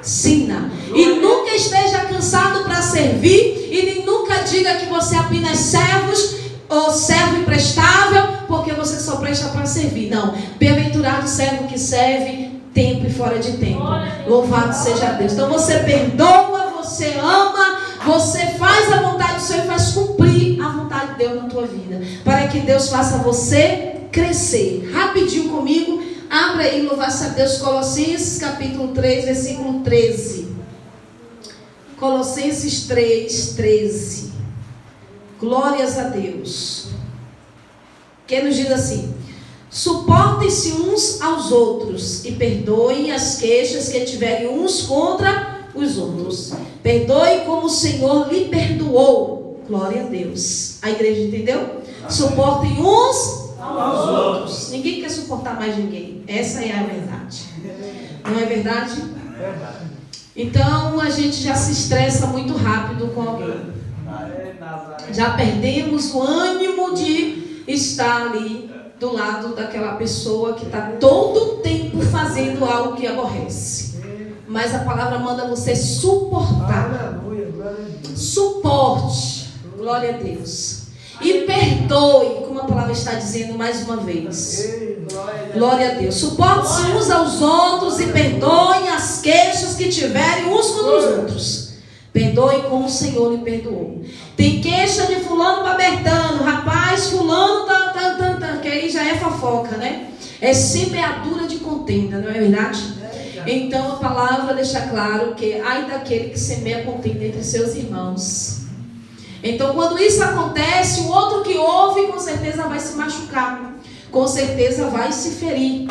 ensina. E nunca esteja cansado para servir, e nem nunca diga que você é apenas ou servo imprestável, porque você só presta para servir. Não, bem-aventurado o servo que serve tempo e fora de tempo. Louvado seja Deus. Então você perdoa, você ama, você faz a vontade do Senhor e faz cumprir a vontade de Deus na tua vida, para que Deus faça você crescer. Rapidinho comigo, abra aí, louvado seja Deus, Colossenses capítulo 3, versículo 13. Colossenses 3, 13. Glórias a Deus. Que nos diz assim: suportem-se uns aos outros e perdoem as queixas que tiverem uns contra os outros. Perdoe como o Senhor lhe perdoou. Glória a Deus. A igreja entendeu? Suportem uns aos outros. Ninguém quer suportar mais ninguém. Essa é a verdade. Não é verdade? Então a gente já se estressa muito rápido com alguém. Já perdemos o ânimo de estar ali do lado daquela pessoa que está todo o tempo fazendo algo que aborrece. Mas a palavra manda você suportar. Suporte. Glória a Deus. E perdoe, como a palavra está dizendo mais uma vez. Glória a Deus. Suporte-se uns aos outros e perdoem as queixas que tiverem uns contra os outros. Perdoe como o Senhor lhe perdoou. Tem queixa de fulano para Bertano. Rapaz, fulano que aí já é fofoca, né? É semeadura de contenda, não é verdade? Então a palavra deixa claro que ai daquele que semeia contenda entre seus irmãos. Então quando isso acontece, o outro que ouve com certeza vai se machucar, com certeza vai se ferir.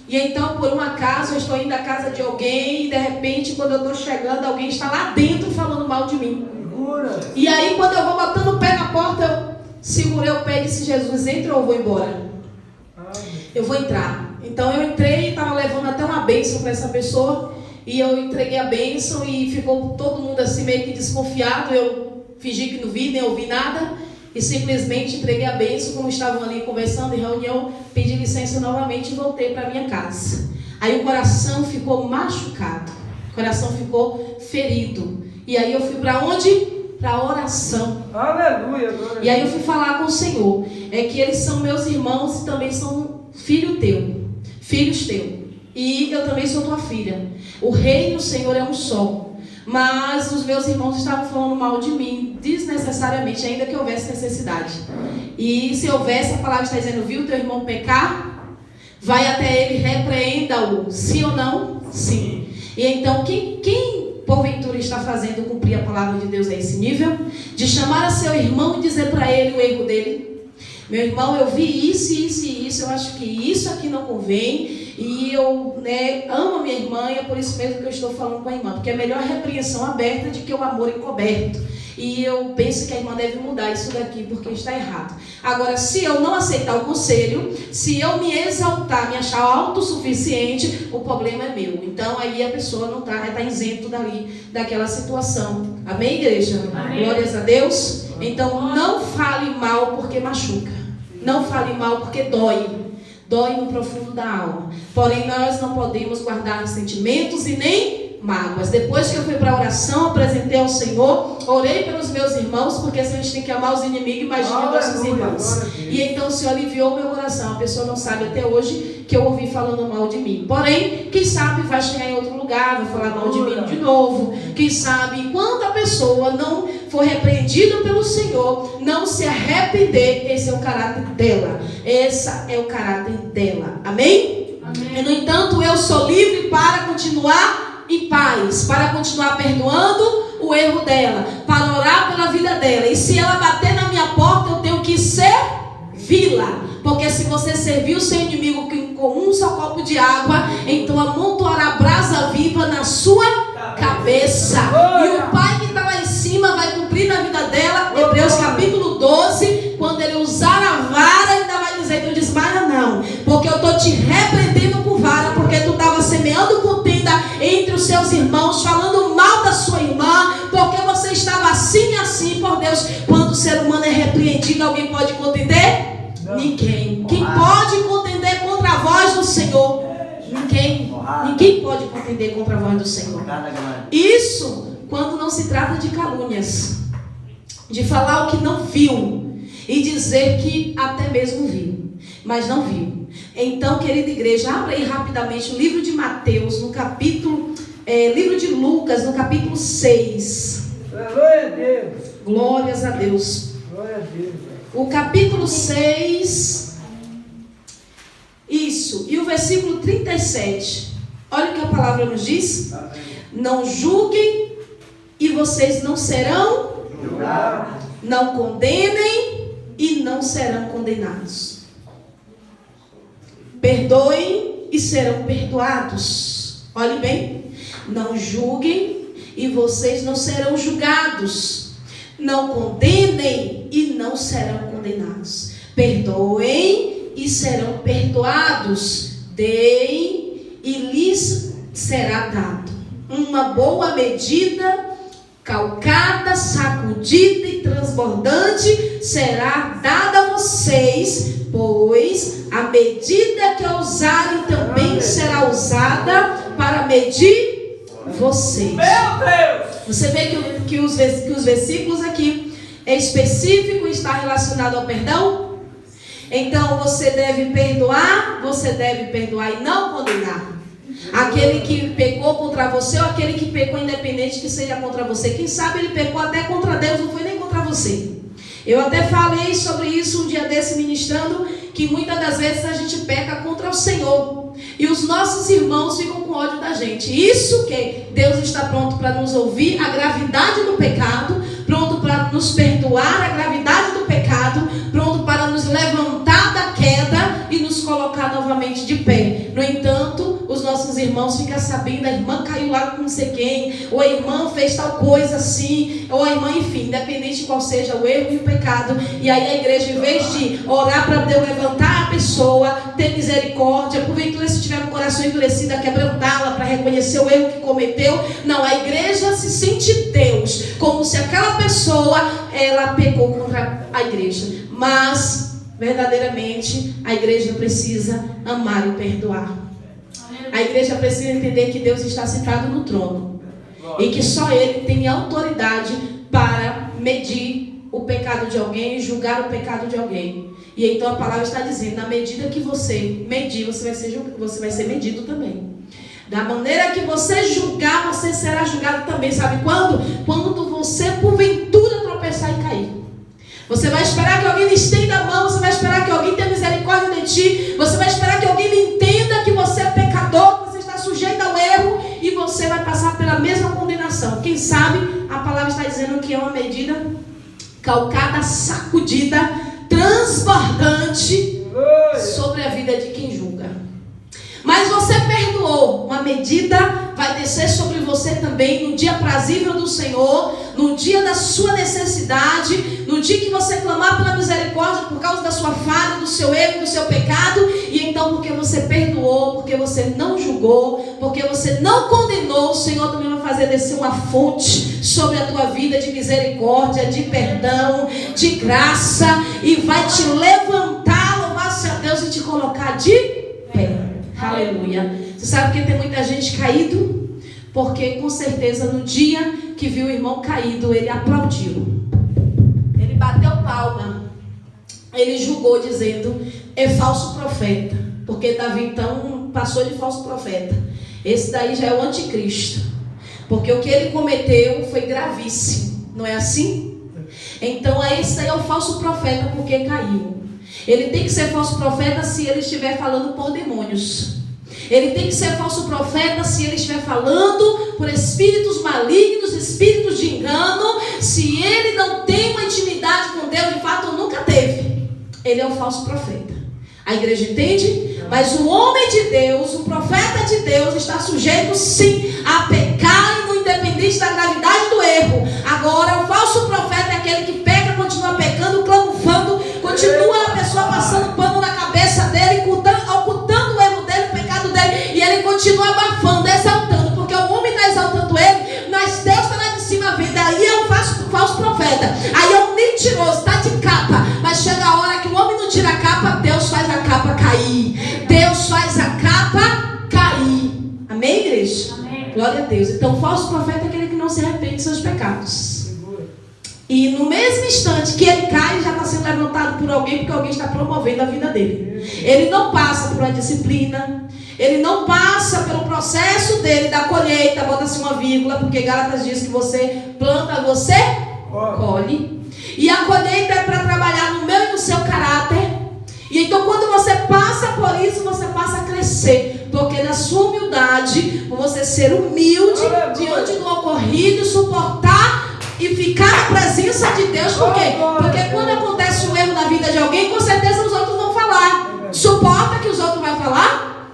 E então, por um acaso, eu estou indo à casa de alguém e de repente, quando eu estou chegando, alguém está lá dentro falando mal de mim. E aí, quando eu vou botando o pé na porta, eu segurei o pé e disse: Jesus, entra ou eu vou embora? Eu vou entrar. Então eu entrei e estava levando até uma bênção para essa pessoa. E eu entreguei a bênção e ficou todo mundo assim meio que desconfiado. Eu fingi que não vi, nem ouvi nada. E simplesmente entreguei a bênção, como estavam ali conversando em reunião, pedi licença novamente e voltei para minha casa. Aí o coração ficou machucado, o coração ficou ferido. E aí eu fui para onde? Para a oração. Aleluia. E aí eu fui falar com o Senhor. É que eles são meus irmãos e também são filhos teus. E eu também sou tua filha. O reino do Senhor é um só. Mas os meus irmãos estavam falando mal de mim, desnecessariamente, ainda que houvesse necessidade. E se houvesse, a palavra está dizendo, viu teu irmão pecar? Vai até ele, repreenda-o. Sim ou não? Sim. E então, quem porventura está fazendo cumprir a palavra de Deus a esse nível? De chamar a seu irmão e dizer para ele o erro dele. Meu irmão, eu vi isso, eu acho que isso aqui não convém. E eu amo a minha irmã e é por isso mesmo que eu estou falando com a irmã. Porque é melhor a repreensão aberta do que o amor encoberto. E eu penso que a irmã deve mudar isso daqui porque está errado. Agora, se eu não aceitar o conselho, se eu me exaltar, me achar autossuficiente, o problema é meu. Então aí a pessoa não está isento daquela situação. Amém, igreja? Amém. Glórias a Deus. Então não fale mal porque machuca. Não fale mal porque dói. Dói no profundo da alma. Porém, nós não podemos guardar sentimentos e nem mágoas. Depois que eu fui para a oração, apresentei ao Senhor, orei pelos meus irmãos, porque se a gente tem que amar os inimigos, imagina nossos irmãos. E então o Senhor aliviou meu coração. A pessoa não sabe até hoje que eu ouvi falando mal de mim. Porém, quem sabe vai chegar em outro lugar, vai falar mal de mim de novo. Quem sabe, enquanto a pessoa não for repreendida pelo Senhor, não se arrepender, esse é o caráter dela. Esse é o caráter dela. Amém? Amém. E, no entanto, eu sou livre para continuar em paz, para continuar perdoando o erro dela, para orar pela vida dela. E se ela bater na minha porta, eu tenho que servi-la. Porque se você servir o seu inimigo com um só copo de água, então amontoará brasa viva na sua cabeça. E o pai que está lá em cima vai cumprir na vida dela. Hebreus capítulo 12, quando ele usar a vara, ainda vai dizer, não desmaia não, porque eu estou te repreendendo com vara, porque tu estava semeando contenda entre os seus irmãos, falando mal da sua irmã, porque você estava assim por Deus. Quando o ser humano é repreendido, alguém pode contender? Não. Ninguém. Quem pode contender contra a voz do Senhor? Ninguém pode contender contra a voz do Senhor. Isso quando não se trata de calúnias, de falar o que não viu e dizer que até mesmo viu, mas não viu. Então, querida igreja, abra aí rapidamente o livro de Mateus, no capítulo, livro de Lucas, no capítulo 6. Glória a Deus. Glórias a Deus. Glória a Deus. O capítulo 6, isso, e o versículo 37. Olha o que a palavra nos diz. Amém. Não julguem e vocês não serão julgados. Não condenem e não serão condenados. Perdoem e serão perdoados. Olhe bem. Não julguem e vocês não serão julgados. Não condenem e não serão condenados. Perdoem e serão perdoados. Deem e lhes será dado. Uma boa medida, calcada, sacudida e transbordante será dada a vocês, pois a medida que usarem também será usada para medir vocês. Meu Deus! Você vê que os versículos aqui é específico e está relacionado ao perdão? Então você deve perdoar e não condenar. Aquele que pecou contra você ou aquele que pecou independente que seja contra você. Quem sabe ele pecou até contra Deus, não foi nem contra você. Eu até falei sobre isso um dia desse ministrando, que muitas das vezes a gente peca contra o Senhor. E os nossos irmãos ficam com ódio da gente. Isso que Deus está pronto para nos ouvir, a gravidade do pecado, pronto para nos perdoar a gravidade do pecado, pronto para nos levantar da queda e nos colocar novamente de pé. No entanto, os nossos irmãos ficam sabendo, a irmã caiu lá com não sei quem, ou a irmã fez tal coisa assim, ou a irmã, enfim, independente de qual seja o erro e o pecado. E aí a igreja, em vez de orar para Deus levantar a pessoa, ter misericórdia, porventura se tiver um coração endurecido, quebrantá-la para reconhecer o erro que cometeu. Não, a igreja se sente Deus, como se aquela pessoa, ela pecou contra a igreja. Mas, verdadeiramente, a igreja precisa amar e perdoar. A igreja precisa entender que Deus está sentado no trono e que só Ele tem autoridade para medir o pecado de alguém, julgar o pecado de alguém. E então a palavra está dizendo, na medida que você medir, você vai ser medido também. Da maneira que você julgar, você será julgado também. Sabe quando? Quando você porventura tropeçar e cair. Você vai esperar que alguém lhe estenda a mão. Você vai esperar que alguém tenha misericórdia de ti. Você vai esperar que alguém lhe entenda que você é pecador, que você está sujeito ao erro. E você vai passar pela mesma condenação. Quem sabe a palavra está dizendo que é uma medida calcada, sacudida, transbordante sobre a vida de quem julga. Mas você perdoou, uma medida vai descer sobre você também no dia prazível do Senhor, no dia da sua necessidade, no dia que você clamar pela misericórdia por causa da sua falha, do seu erro, do seu pecado. E então, porque você perdoou, porque você não julgou, porque você não condenou, o Senhor também vai fazer descer uma fonte sobre a tua vida de misericórdia, de perdão, de graça, e vai te levantar, louvar-se a Deus, e te colocar de pé. Aleluia. Você sabe que tem muita gente caído? Porque com certeza no dia que viu o irmão caído, ele aplaudiu, ele bateu palma, ele julgou dizendo: é falso profeta. Porque Davi então passou de falso profeta. Esse daí já é o anticristo, porque o que ele cometeu foi gravíssimo, não é assim? Então esse aí é o falso profeta porque caiu. Ele tem que ser falso profeta se ele estiver falando por demônios. Ele tem que ser falso profeta se ele estiver falando por espíritos malignos, espíritos de engano. Se ele não tem uma intimidade com Deus, de fato nunca teve, ele é o falso profeta. A igreja entende? Mas o homem de Deus, o profeta de Deus, está sujeito sim a pecar, independente da gravidade do erro. Agora o falso profeta é aquele que peca, continua pecando, clamufando, continua a pessoa passando pano na cabeça dele, ocultando o erro dele, o pecado dele, e ele continua abafando, exaltando, porque o homem está exaltando ele, mas Deus está lá de cima vendo. Aí é um falso profeta, aí é um mentiroso, está de capa, mas chega a hora que o homem não tira a capa, Deus faz a capa cair. Deus faz a capa cair. Amém, igreja? Amém. Glória a Deus. Então, o falso profeta é aquele que não se arrepende de seus pecados. E no mesmo instante que ele cai, já está sendo levantado por alguém, porque alguém está promovendo a vida dele. Ele não passa por uma disciplina, ele não passa pelo processo dele da colheita, bota-se uma vírgula, porque Gálatas diz que você planta, você colhe. E a colheita é para trabalhar no meu e no seu caráter. E então quando você passa por isso, você passa a crescer. Porque na sua humildade, por você ser humilde diante do ocorrido, suportar e ficar na presença de Deus. Por quê? Porque quando acontece um erro na vida de alguém, com certeza os outros vão falar. Suporta que os outros vão falar.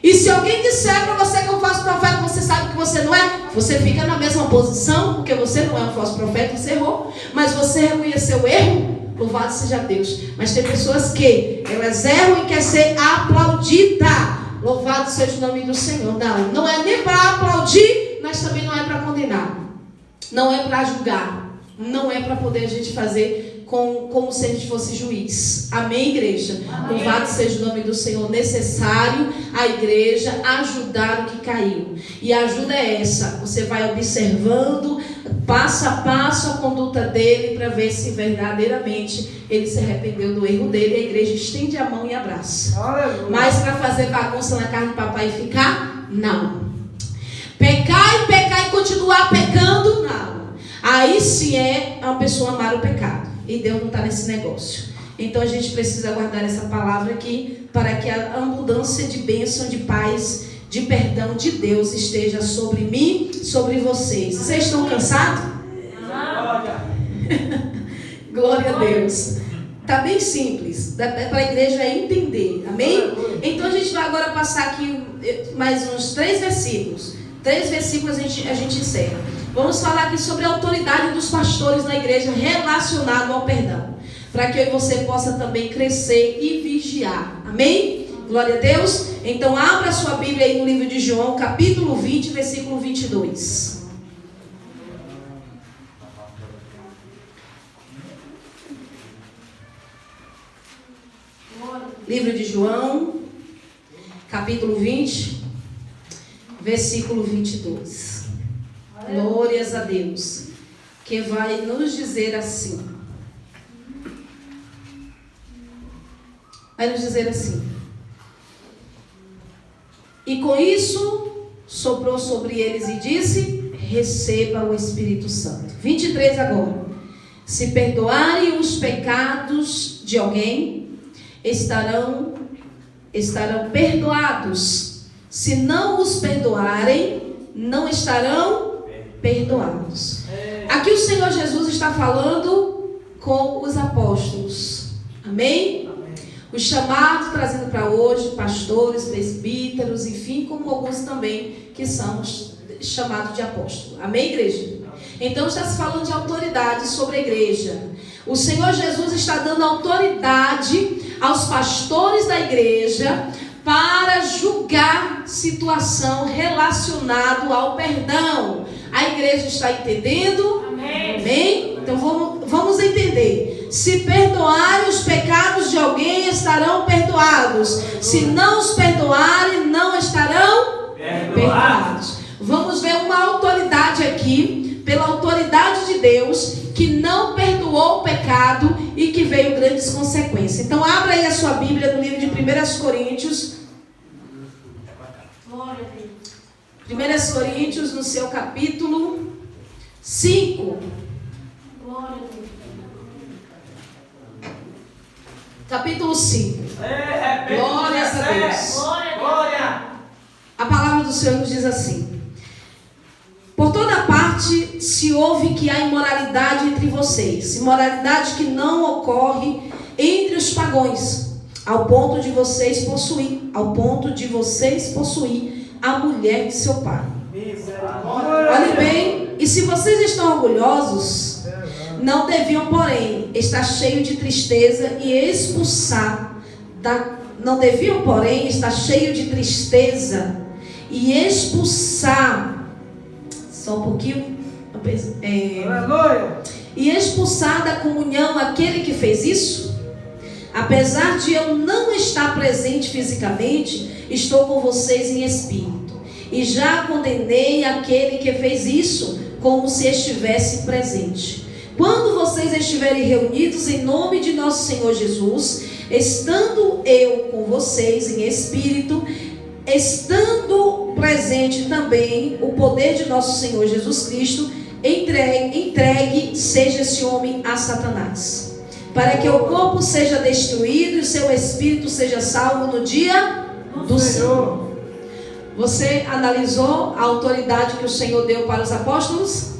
E se alguém disser para você que eu faço profeta, você sabe que você não é, você fica na mesma posição, porque você não é um falso profeta, você errou, mas você reconheceu o erro, louvado seja Deus. Mas tem pessoas que elas erram e querem ser aplaudidas. Louvado seja o nome do Senhor. Não é nem para aplaudir, mas também não é para condenar. Não é para julgar. Não é para poder a gente fazer como se a gente fosse juiz. Amém, igreja? Amém. Louvado seja o nome do Senhor. Necessário a igreja ajudar o que caiu. E a ajuda é essa. Você vai observando passo a passo a conduta dele para ver se verdadeiramente ele se arrependeu do erro dele. A igreja estende a mão e abraça. Aleluia. Mas para fazer bagunça na casa do papai e ficar? Não. Pecar e continuar pecando? Não. Aí sim é uma pessoa amar o pecado. E Deus não está nesse negócio. Então a gente precisa guardar essa palavra aqui para que a abundância de bênção, de paz, de perdão de Deus esteja sobre mim, sobre vocês. Vocês estão cansados? Glória a Deus. Está bem simples. Para a igreja entender. Amém? Então a gente vai agora passar aqui mais uns 3 versículos. 3 versículos a gente encerra. Vamos falar aqui sobre a autoridade dos pastores na igreja relacionado ao perdão. Para que eu e você possa também crescer e vigiar. Amém? Glória a Deus. Então abra a sua Bíblia aí no livro de João, capítulo 20, versículo 22. Livro de João, capítulo 20, versículo 22. Glórias a Deus. Que vai nos dizer assim. Vai nos dizer assim. E com isso soprou sobre eles e disse: receba o Espírito Santo. 23 agora. Se perdoarem os pecados de alguém, estarão perdoados. Se não os perdoarem, não estarão perdoados. Aqui o Senhor Jesus está falando com os apóstolos. Amém? Os chamados, trazendo para hoje, pastores, presbíteros, enfim, como alguns também que são chamados de apóstolos. Amém, igreja? Então está se falando de autoridade sobre a igreja. O Senhor Jesus está dando autoridade aos pastores da igreja para julgar situação relacionada ao perdão. A igreja está entendendo? Amém? Amém? Então vamos entender. Se perdoarem os pecados de alguém, estarão perdoados. Se não os perdoarem, não estarão perdoados. Vamos ver uma autoridade aqui, pela autoridade de Deus, que não perdoou o pecado e que veio grandes consequências. Então abra aí a sua Bíblia no livro de 1 Coríntios. 1 Coríntios, no seu capítulo 5. Capítulo 5. Glória a Deus. Glória. A palavra do Senhor nos diz assim: por toda parte se ouve que há imoralidade entre vocês, imoralidade que não ocorre entre os pagãos, ao ponto de vocês possuir a mulher de seu pai. Olhe bem, e se vocês estão orgulhosos, não deviam, porém, estar cheio de tristeza e expulsar só um pouquinho, e expulsar da comunhão aquele que fez isso. Apesar de eu não estar presente fisicamente, estou com vocês em espírito, e já condenei aquele que fez isso, como se estivesse presente. Quando vocês estiverem reunidos em nome de nosso Senhor Jesus, estando eu com vocês em espírito, estando presente também o poder de nosso Senhor Jesus Cristo, entregue seja esse homem a Satanás, para que o corpo seja destruído e o seu espírito seja salvo no dia do Senhor. Você analisou a autoridade que o Senhor deu para os apóstolos?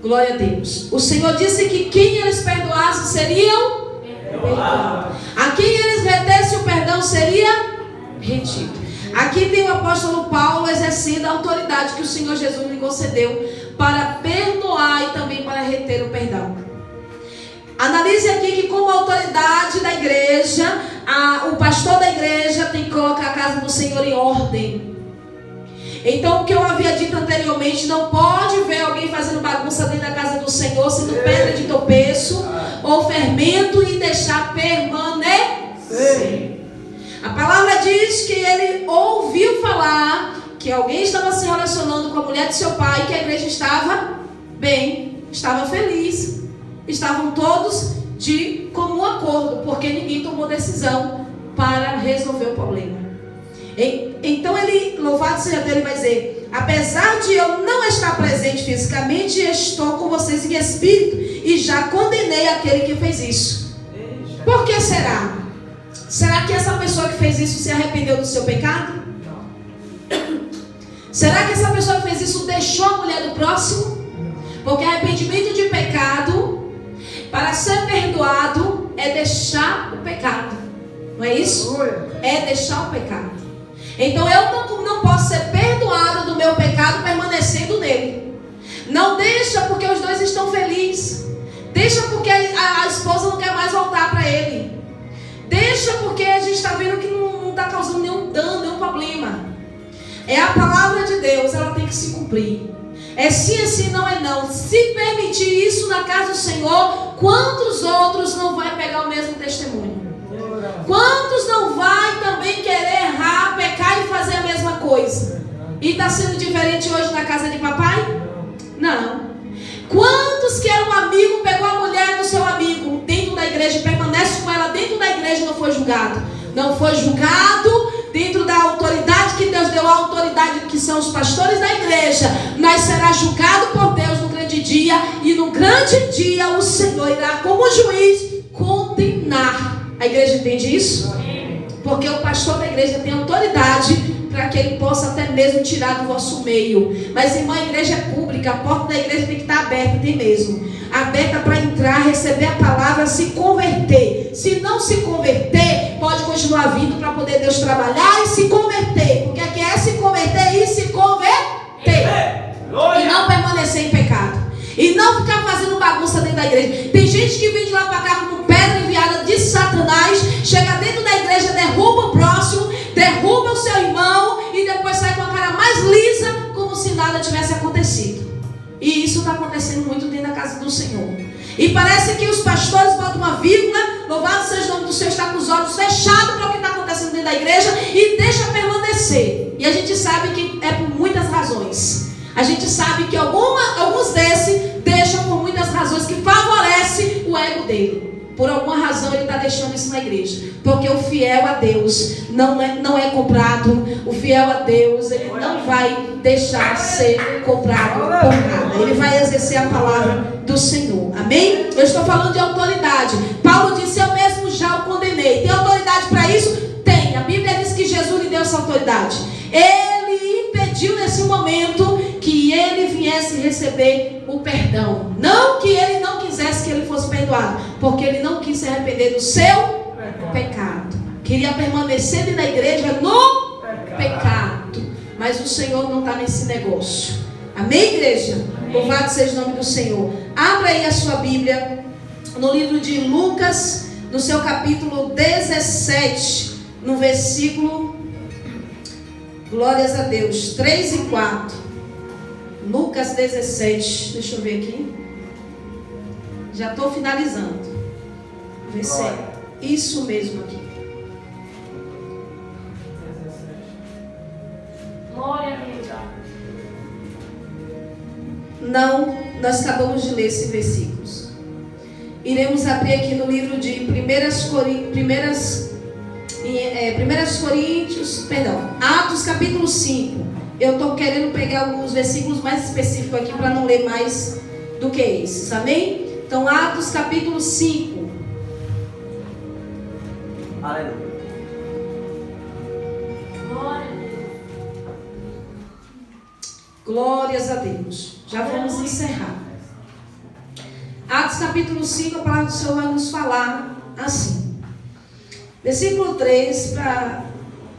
Glória a Deus. O Senhor disse que quem eles perdoassem seriam perdoados. A quem eles retessem o perdão seria retido. Aqui tem o apóstolo Paulo exercendo a autoridade que o Senhor Jesus lhe concedeu para perdoar e também para reter o perdão. Analise aqui que, como autoridade da igreja, o pastor da igreja tem que colocar a casa do Senhor em ordem. Então, o que eu havia dito anteriormente, não pode ver alguém fazendo bagunça dentro da casa do Senhor, sendo pedra de tropeço ou fermento, e deixar permanecer. A palavra diz que ele ouviu falar que alguém estava se relacionando com a mulher de seu pai, que a igreja estava bem, estava feliz, estavam todos de comum acordo, porque ninguém tomou decisão para resolver o problema. Então ele, louvado seja Deus, ele vai dizer: apesar de eu não estar presente fisicamente, estou com vocês em espírito e já condenei aquele que fez isso. Por que será? Será que essa pessoa que fez isso se arrependeu do seu pecado? Será que essa pessoa que fez isso deixou a mulher do próximo? Porque arrependimento de pecado, para ser perdoado, é deixar o pecado. Não é isso? É deixar o pecado. Então eu não posso ser perdoado do meu pecado permanecendo nele. Não deixa porque os dois estão felizes. Deixa porque a esposa não quer mais voltar para ele. Deixa porque a gente está vendo que não está causando nenhum dano, nenhum problema. É a palavra de Deus, ela tem que se cumprir. É sim, assim, não é não. Se permitir isso na casa do Senhor, quantos outros não vai pegar o mesmo testemunho? Quantos não vai também querer errar, pecar e fazer a mesma coisa? E está sendo diferente hoje na casa de papai? Não. Quantos que era um amigo, pegou a mulher do seu amigo dentro da igreja e permanece com ela dentro da igreja e não foi julgado? Não foi julgado dentro da autoridade que Deus deu, a autoridade que que são os pastores da igreja, mas será julgado por Deus no grande dia, e no grande dia o Senhor irá como juiz condenar. A igreja entende isso? Porque o pastor da igreja tem autoridade para que ele possa até mesmo tirar do vosso meio. Mas, irmã, a igreja é pública, a porta da igreja tem que estar aberta, tem mesmo. Aberta para entrar, receber a palavra, se converter. Se não se converter, pode continuar vindo para poder Deus trabalhar e se converter. Porque aqui é se converter e se converter. E não permanecer em pecado. E não ficar fazendo bagunça dentro da igreja. Tem gente que vem de lá para cá como pedra enviada de Satanás, chega dentro da igreja, derruba o próximo, derruba o seu irmão e depois sai com a cara mais lisa, como se nada tivesse acontecido. E isso está acontecendo muito dentro da casa do Senhor. E parece que os pastores botam uma vírgula, louvado seja o nome do Senhor, está com os olhos fechados para o que está acontecendo dentro da igreja e deixa permanecer. E a gente sabe que é por muitas razões. A gente sabe que alguns desses deixam por muitas razões que favorecem o ego dele. Por alguma razão ele está deixando isso na igreja. Porque o fiel a Deus não é comprado. O fiel a Deus, ele não vai deixar ser comprado por nada. Ele vai exercer a palavra do Senhor. Amém? Eu estou falando de autoridade. Paulo disse: eu mesmo já o condenei. Tem autoridade para isso? Tem. A Bíblia diz que Jesus lhe deu essa autoridade. Ele impediu nesse momento que ele viesse receber o perdão. Não que ele não quisesse que ele fosse perdoado, porque ele não quis se arrepender do seu pecado. Queria permanecer dentro da igreja no pecado. Mas o Senhor não está nesse negócio. Amém, igreja? Louvado seja o nome do Senhor. Abra aí a sua Bíblia no livro de Lucas, no seu capítulo 17, no versículo, glórias a Deus, 3 e 4. Lucas 17, deixa eu ver aqui. Já estou finalizando. Vê se é isso mesmo aqui. Glória a Deus. Não, nós acabamos de ler esses versículos. Iremos abrir aqui no livro de 1 Coríntios, Atos capítulo 5. Eu estou querendo pegar alguns versículos mais específicos aqui para não ler mais do que esses, amém? Então, Atos capítulo 5. Aleluia. Glória a Deus. Glórias a Deus. Já vamos encerrar. Atos capítulo 5, a palavra do Senhor vai nos falar assim. Versículo 3, para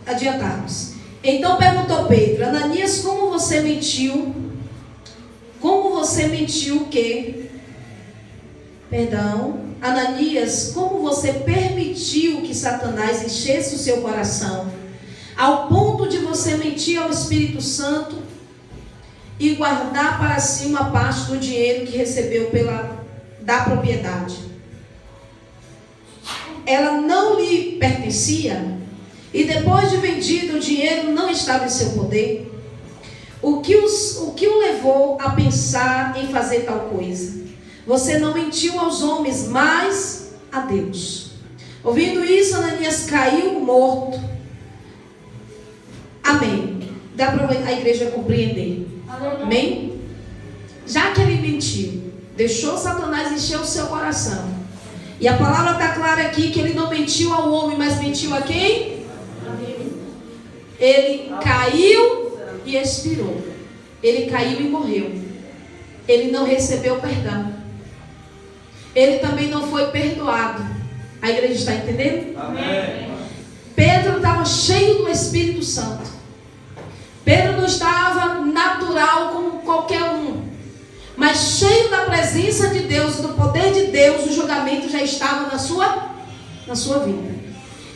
adiantarmos. Então perguntou Pedro: Ananias, como você mentiu? Como você mentiu que? Ananias, como você permitiu que Satanás enchesse o seu coração, ao ponto de você mentir ao Espírito Santo e guardar para si uma parte do dinheiro que recebeu da propriedade? Ela não lhe pertencia? E depois de vendido, o dinheiro não estava em seu poder? O que o levou a pensar em fazer tal coisa? Você não mentiu aos homens, mas a Deus. Ouvindo isso, Ananias caiu morto. Amém. Dá para a igreja compreender? Amém? Já que ele mentiu, deixou Satanás encher o seu coração. E a palavra está clara aqui que ele não mentiu ao homem, mas mentiu a quem? Ele caiu e expirou. Ele caiu e morreu. Ele não recebeu perdão. Ele também não foi perdoado. A igreja está entendendo? Amém. Pedro estava cheio do Espírito Santo. Pedro não estava natural como qualquer um, mas cheio da presença de Deus e do poder de Deus. O julgamento já estava na sua vida.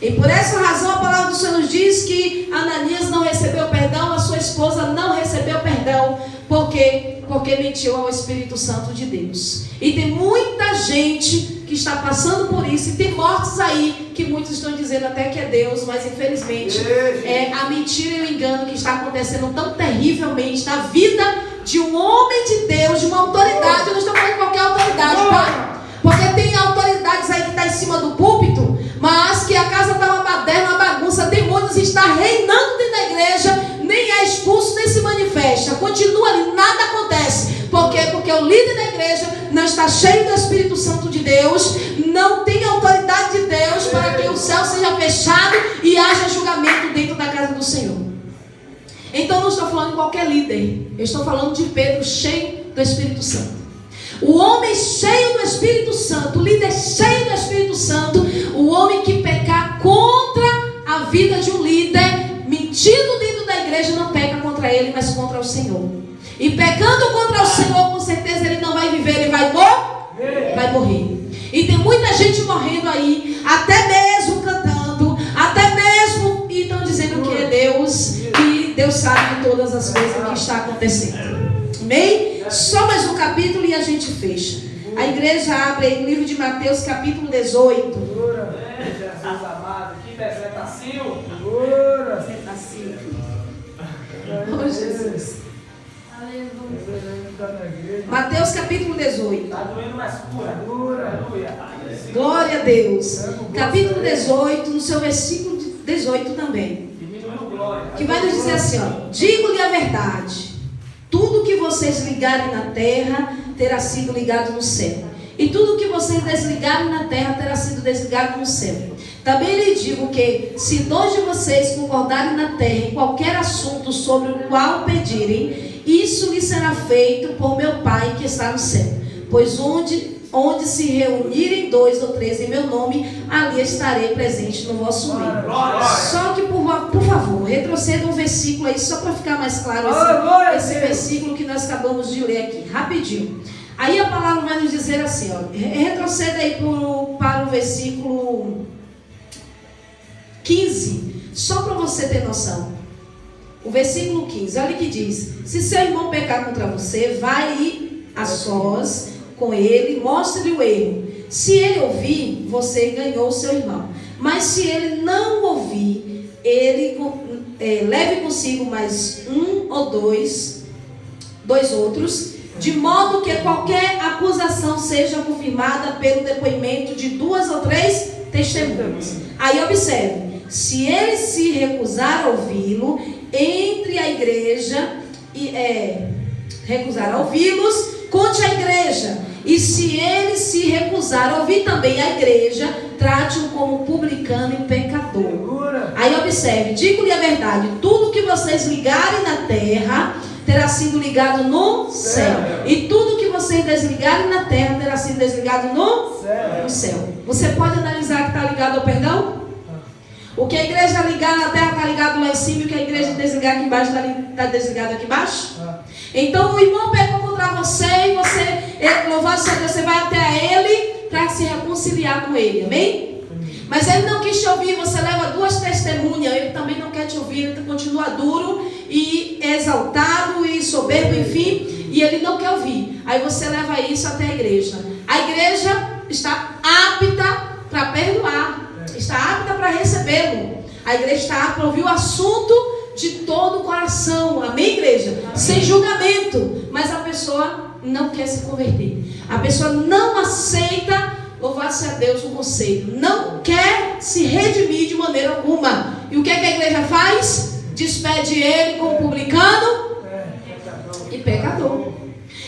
E por essa razão a palavra do Senhor nos diz que Ananias não recebeu perdão, a sua esposa não recebeu perdão. Por quê? Porque mentiu ao Espírito Santo de Deus. E tem muita gente que está passando por isso. E tem mortes aí que muitos estão dizendo até que é Deus, mas infelizmente é a mentira e o engano que está acontecendo tão terrivelmente na vida de um homem de Deus, de uma autoridade. Eu não estou falando de qualquer autoridade, tá? Porque tem autoridades aí que estão em cima do púlpito, mas que a casa está uma baderna, uma bagunça, demônios está reinando dentro da igreja, nem é expulso, nem se fecha, continua ali, nada acontece. Por quê? Porque o líder da igreja não está cheio do Espírito Santo de Deus, não tem autoridade de Deus para que o céu seja fechado e haja julgamento dentro da casa do Senhor. Então não estou falando de qualquer líder, eu estou falando de Pedro cheio do Espírito Santo. O homem cheio do Espírito Santo, o líder cheio do Espírito Santo, o homem que pecar contra a vida de um líder, mentindo dentro da igreja, não peca contra ele, mas contra o Senhor. E pecando contra o Senhor, com certeza ele não vai viver, ele vai morrer. E tem muita gente morrendo aí, até mesmo cantando, até mesmo, e estão dizendo que é Deus, e Deus sabe de todas as coisas que está acontecendo. Amém? Só mais um capítulo e a gente fecha. A igreja abre aí o livro de Mateus, capítulo 18. Jesus amado, que bezetacil. Oh, Jesus. Mateus capítulo 18. Está doendo mais pura. Glória a Deus. Capítulo 18, no seu versículo 18 também. Que vai nos dizer assim, ó: digo-lhe a verdade, tudo que vocês ligarem na terra terá sido ligado no céu, e tudo que vocês desligarem na terra terá sido desligado no céu. Também lhe digo que, se 2 de vocês concordarem na terra em qualquer assunto sobre o qual pedirem, isso lhe será feito por meu Pai que está no céu. Pois onde se reunirem 2 ou 3 em meu nome, ali estarei presente no vosso meio. Só que, por favor, retroceda um versículo aí, só para ficar mais claro esse versículo que nós acabamos de ler aqui, rapidinho. Aí a palavra vai nos dizer assim, ó, retroceda aí para o versículo 15, só para você ter noção. O versículo 15, olha o que diz: se seu irmão pecar contra você, vai ir a sós com ele, mostre-lhe o erro. Se ele ouvir, você ganhou o seu irmão. Mas se ele não ouvir, ele leve consigo mais 1 ou 2 outros, de modo que qualquer acusação seja confirmada pelo depoimento de 2 ou 3 testemunhas. Aí observe, se ele se recusar a ouvi-lo, entre a igreja e recusar a ouvi-los, conte a igreja. E se ele se recusar a ouvir também a igreja, trate-o como publicano e pecador. Aí observe, digo-lhe a verdade, tudo que vocês ligarem na terra terá sido ligado no céu, e tudo que vocês desligarem na terra terá sido desligado no céu. Você pode analisar que está ligado ao perdão? O que a igreja ligar na terra está ligado lá em cima, e o que a igreja desligar aqui embaixo está desligado aqui embaixo? Então o irmão pecou contra você, e você, louvado seja Deus, você vai até ele para se reconciliar com ele, amém? Mas ele não quis te ouvir, você leva 2 testemunhas, ele também não quer te ouvir, ele continua duro e exaltado e soberbo, enfim, e ele não quer ouvir. Aí você leva isso até a igreja. A igreja está apta para perdoar, está apta para recebê-lo. A igreja está apta para ouvir o assunto de todo o coração, amém, igreja? Sem julgamento. Mas a pessoa não quer se converter, a pessoa não aceita, louvado seja Deus, o conselho, não quer se redimir de maneira alguma. E o que é que a igreja faz? Despede ele como publicano e pecador.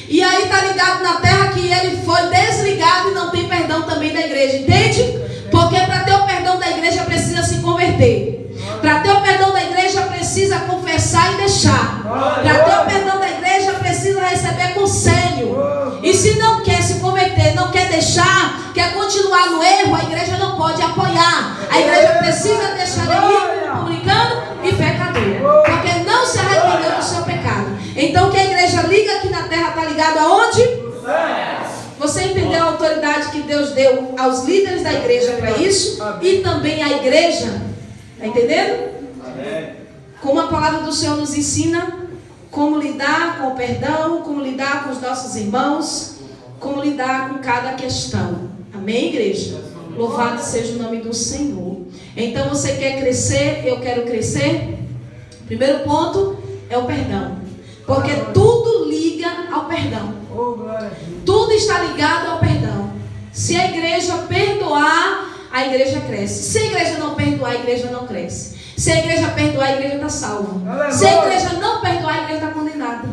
E aí está ligado na terra que ele foi desligado e não tem perdão também da igreja, entende? Porque para ter o perdão da igreja precisa se converter. Para ter o perdão da igreja precisa confessar e deixar. Para ter o perdão da igreja precisa receber conselho. E se não quer se converter, não quer deixar, quer continuar no erro, a igreja não pode apoiar. A igreja precisa deixar ele publicano e pecador, porque não se arrependeu do seu pecado. Então o que a igreja liga aqui na terra está ligado aonde? Você entendeu a autoridade que Deus deu aos líderes da igreja para isso? E também à igreja. Está entendendo? Como a palavra do Senhor nos ensina como lidar com o perdão, como lidar com os nossos irmãos, como lidar com cada questão. Amém, igreja? Louvado seja o nome do Senhor. Então você quer crescer? Eu quero crescer. Primeiro ponto é o perdão, porque tudo liga ao perdão. Tudo está ligado ao perdão. Se a igreja perdoar, a igreja cresce. Se a igreja não perdoar, a igreja não cresce. Se Se a igreja perdoar, a igreja está salva. Se a igreja não perdoar, a igreja está condenada.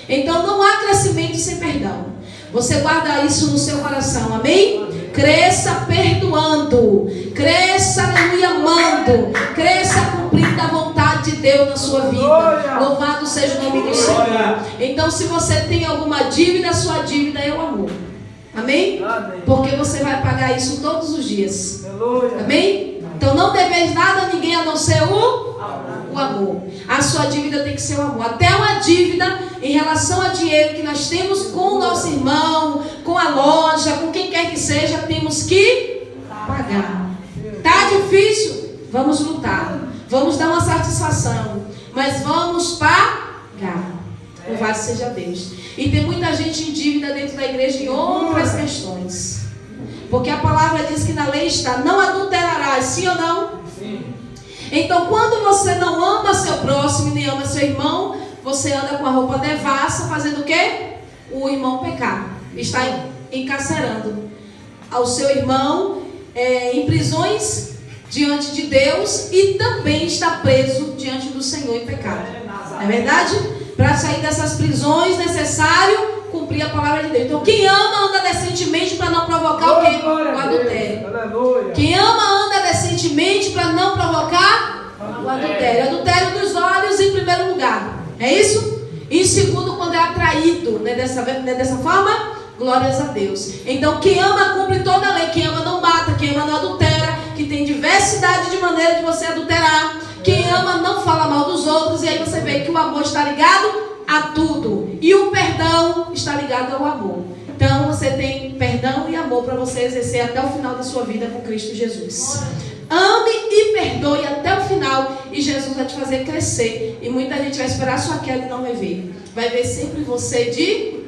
Então não há crescimento sem perdão. Você guarda isso no seu coração, amém? Cresça perdoando, cresça, aleluia, amando, cresça cumprindo a vontade de Deus na sua vida. Louvado seja o nome do Senhor. Então, se você tem alguma dívida, sua dívida é o amor. Amém? Porque você vai pagar isso todos os dias. Amém? Então não deveis nada a ninguém a não ser o amor. A sua dívida tem que ser o amor. Até uma dívida em relação a dinheiro que nós temos com o nosso irmão, com a loja, com quem quer que seja, temos que pagar. Tá difícil? Vamos lutar. Vamos dar uma satisfação. Mas vamos pagar. Louvado seja Deus. E tem muita gente em dívida dentro da igreja em outras questões. Porque a palavra diz que na lei está: não adulterarás, sim ou não? Sim. Então, quando você não ama seu próximo, nem ama seu irmão, você anda com a roupa devassa, fazendo o quê? O irmão pecar. Está encarcerando ao seu irmão em prisões diante de Deus e também está preso diante do Senhor em pecado. Não é verdade? Para sair dessas prisões, necessário cumprir a palavra de Deus. Então, quem ama anda decentemente para não provocar o quê? O adultério. Quem ama anda decentemente para não provocar o adultério. Adultério dos olhos em primeiro lugar. É isso? E em segundo, quando é atraído, né, dessa forma, glórias a Deus. Então, quem ama cumpre toda a lei. Quem ama não mata, quem ama não adultera, que tem diversidade de maneira de você adulterar. Quem ama não fala mal dos outros. E aí você vê que o amor está ligado a tudo. E o perdão está ligado ao amor. Então você tem perdão e amor para você exercer até o final da sua vida com Cristo Jesus. Ame e perdoe até o final. E Jesus vai te fazer crescer. E muita gente vai esperar a sua queda e não vai ver. Vai ver sempre você de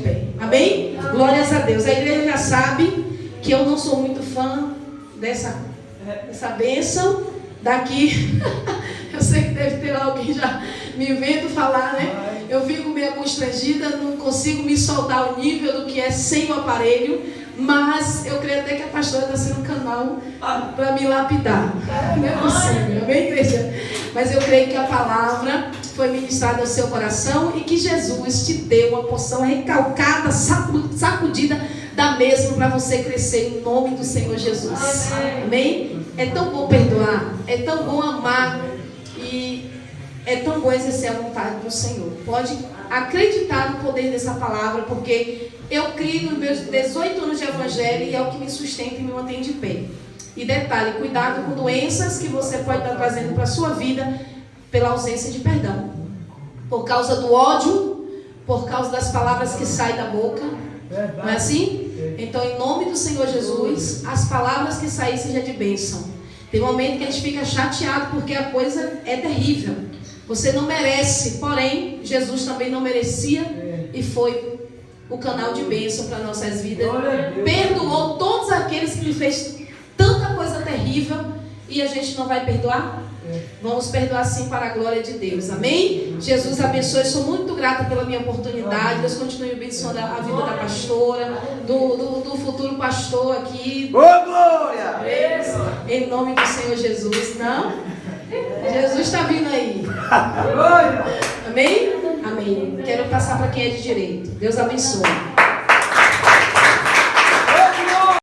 pé. Amém? Glórias a Deus. A igreja já sabe que eu não sou muito fã dessa bênção daqui. Eu sei que deve ter alguém já me vendo falar, né? Eu fico meio constrangida, não consigo me soltar o nível do que é sem o aparelho, mas eu creio até que a pastora está sendo um canal para me lapidar. Não é possível, amém, igreja? Mas eu creio que a palavra foi ministrada ao seu coração e que Jesus te deu uma porção recalcada, sacudida da mesma para você crescer em nome do Senhor Jesus. Amém? É tão bom perdoar, é tão bom amar e é tão bom exercer a vontade do Senhor. Pode acreditar no poder dessa palavra, porque eu crio nos meus 18 anos de evangelho e é o que me sustenta e me mantém de pé. E detalhe, cuidado com doenças que você pode estar trazendo para a sua vida pela ausência de perdão. Por causa do ódio, por causa das palavras que saem da boca. Não é assim? Então, em nome do Senhor Jesus, as palavras que saem sejam de bênção. Tem um momento que a gente fica chateado porque a coisa é terrível. Você não merece, porém, Jesus também não merecia e foi o canal de bênção para nossas vidas. Perdoou todos aqueles que lhe fez tanta coisa terrível e a gente não vai perdoar? Vamos perdoar sim para a glória de Deus. Amém? Jesus abençoe. Sou muito grata pela minha oportunidade. Deus continue abençoando a vida da pastora, do futuro pastor aqui. Glória! Em nome do Senhor Jesus. Não? Jesus está vindo aí. Amém? Amém. Quero passar para quem é de direito. Deus abençoe.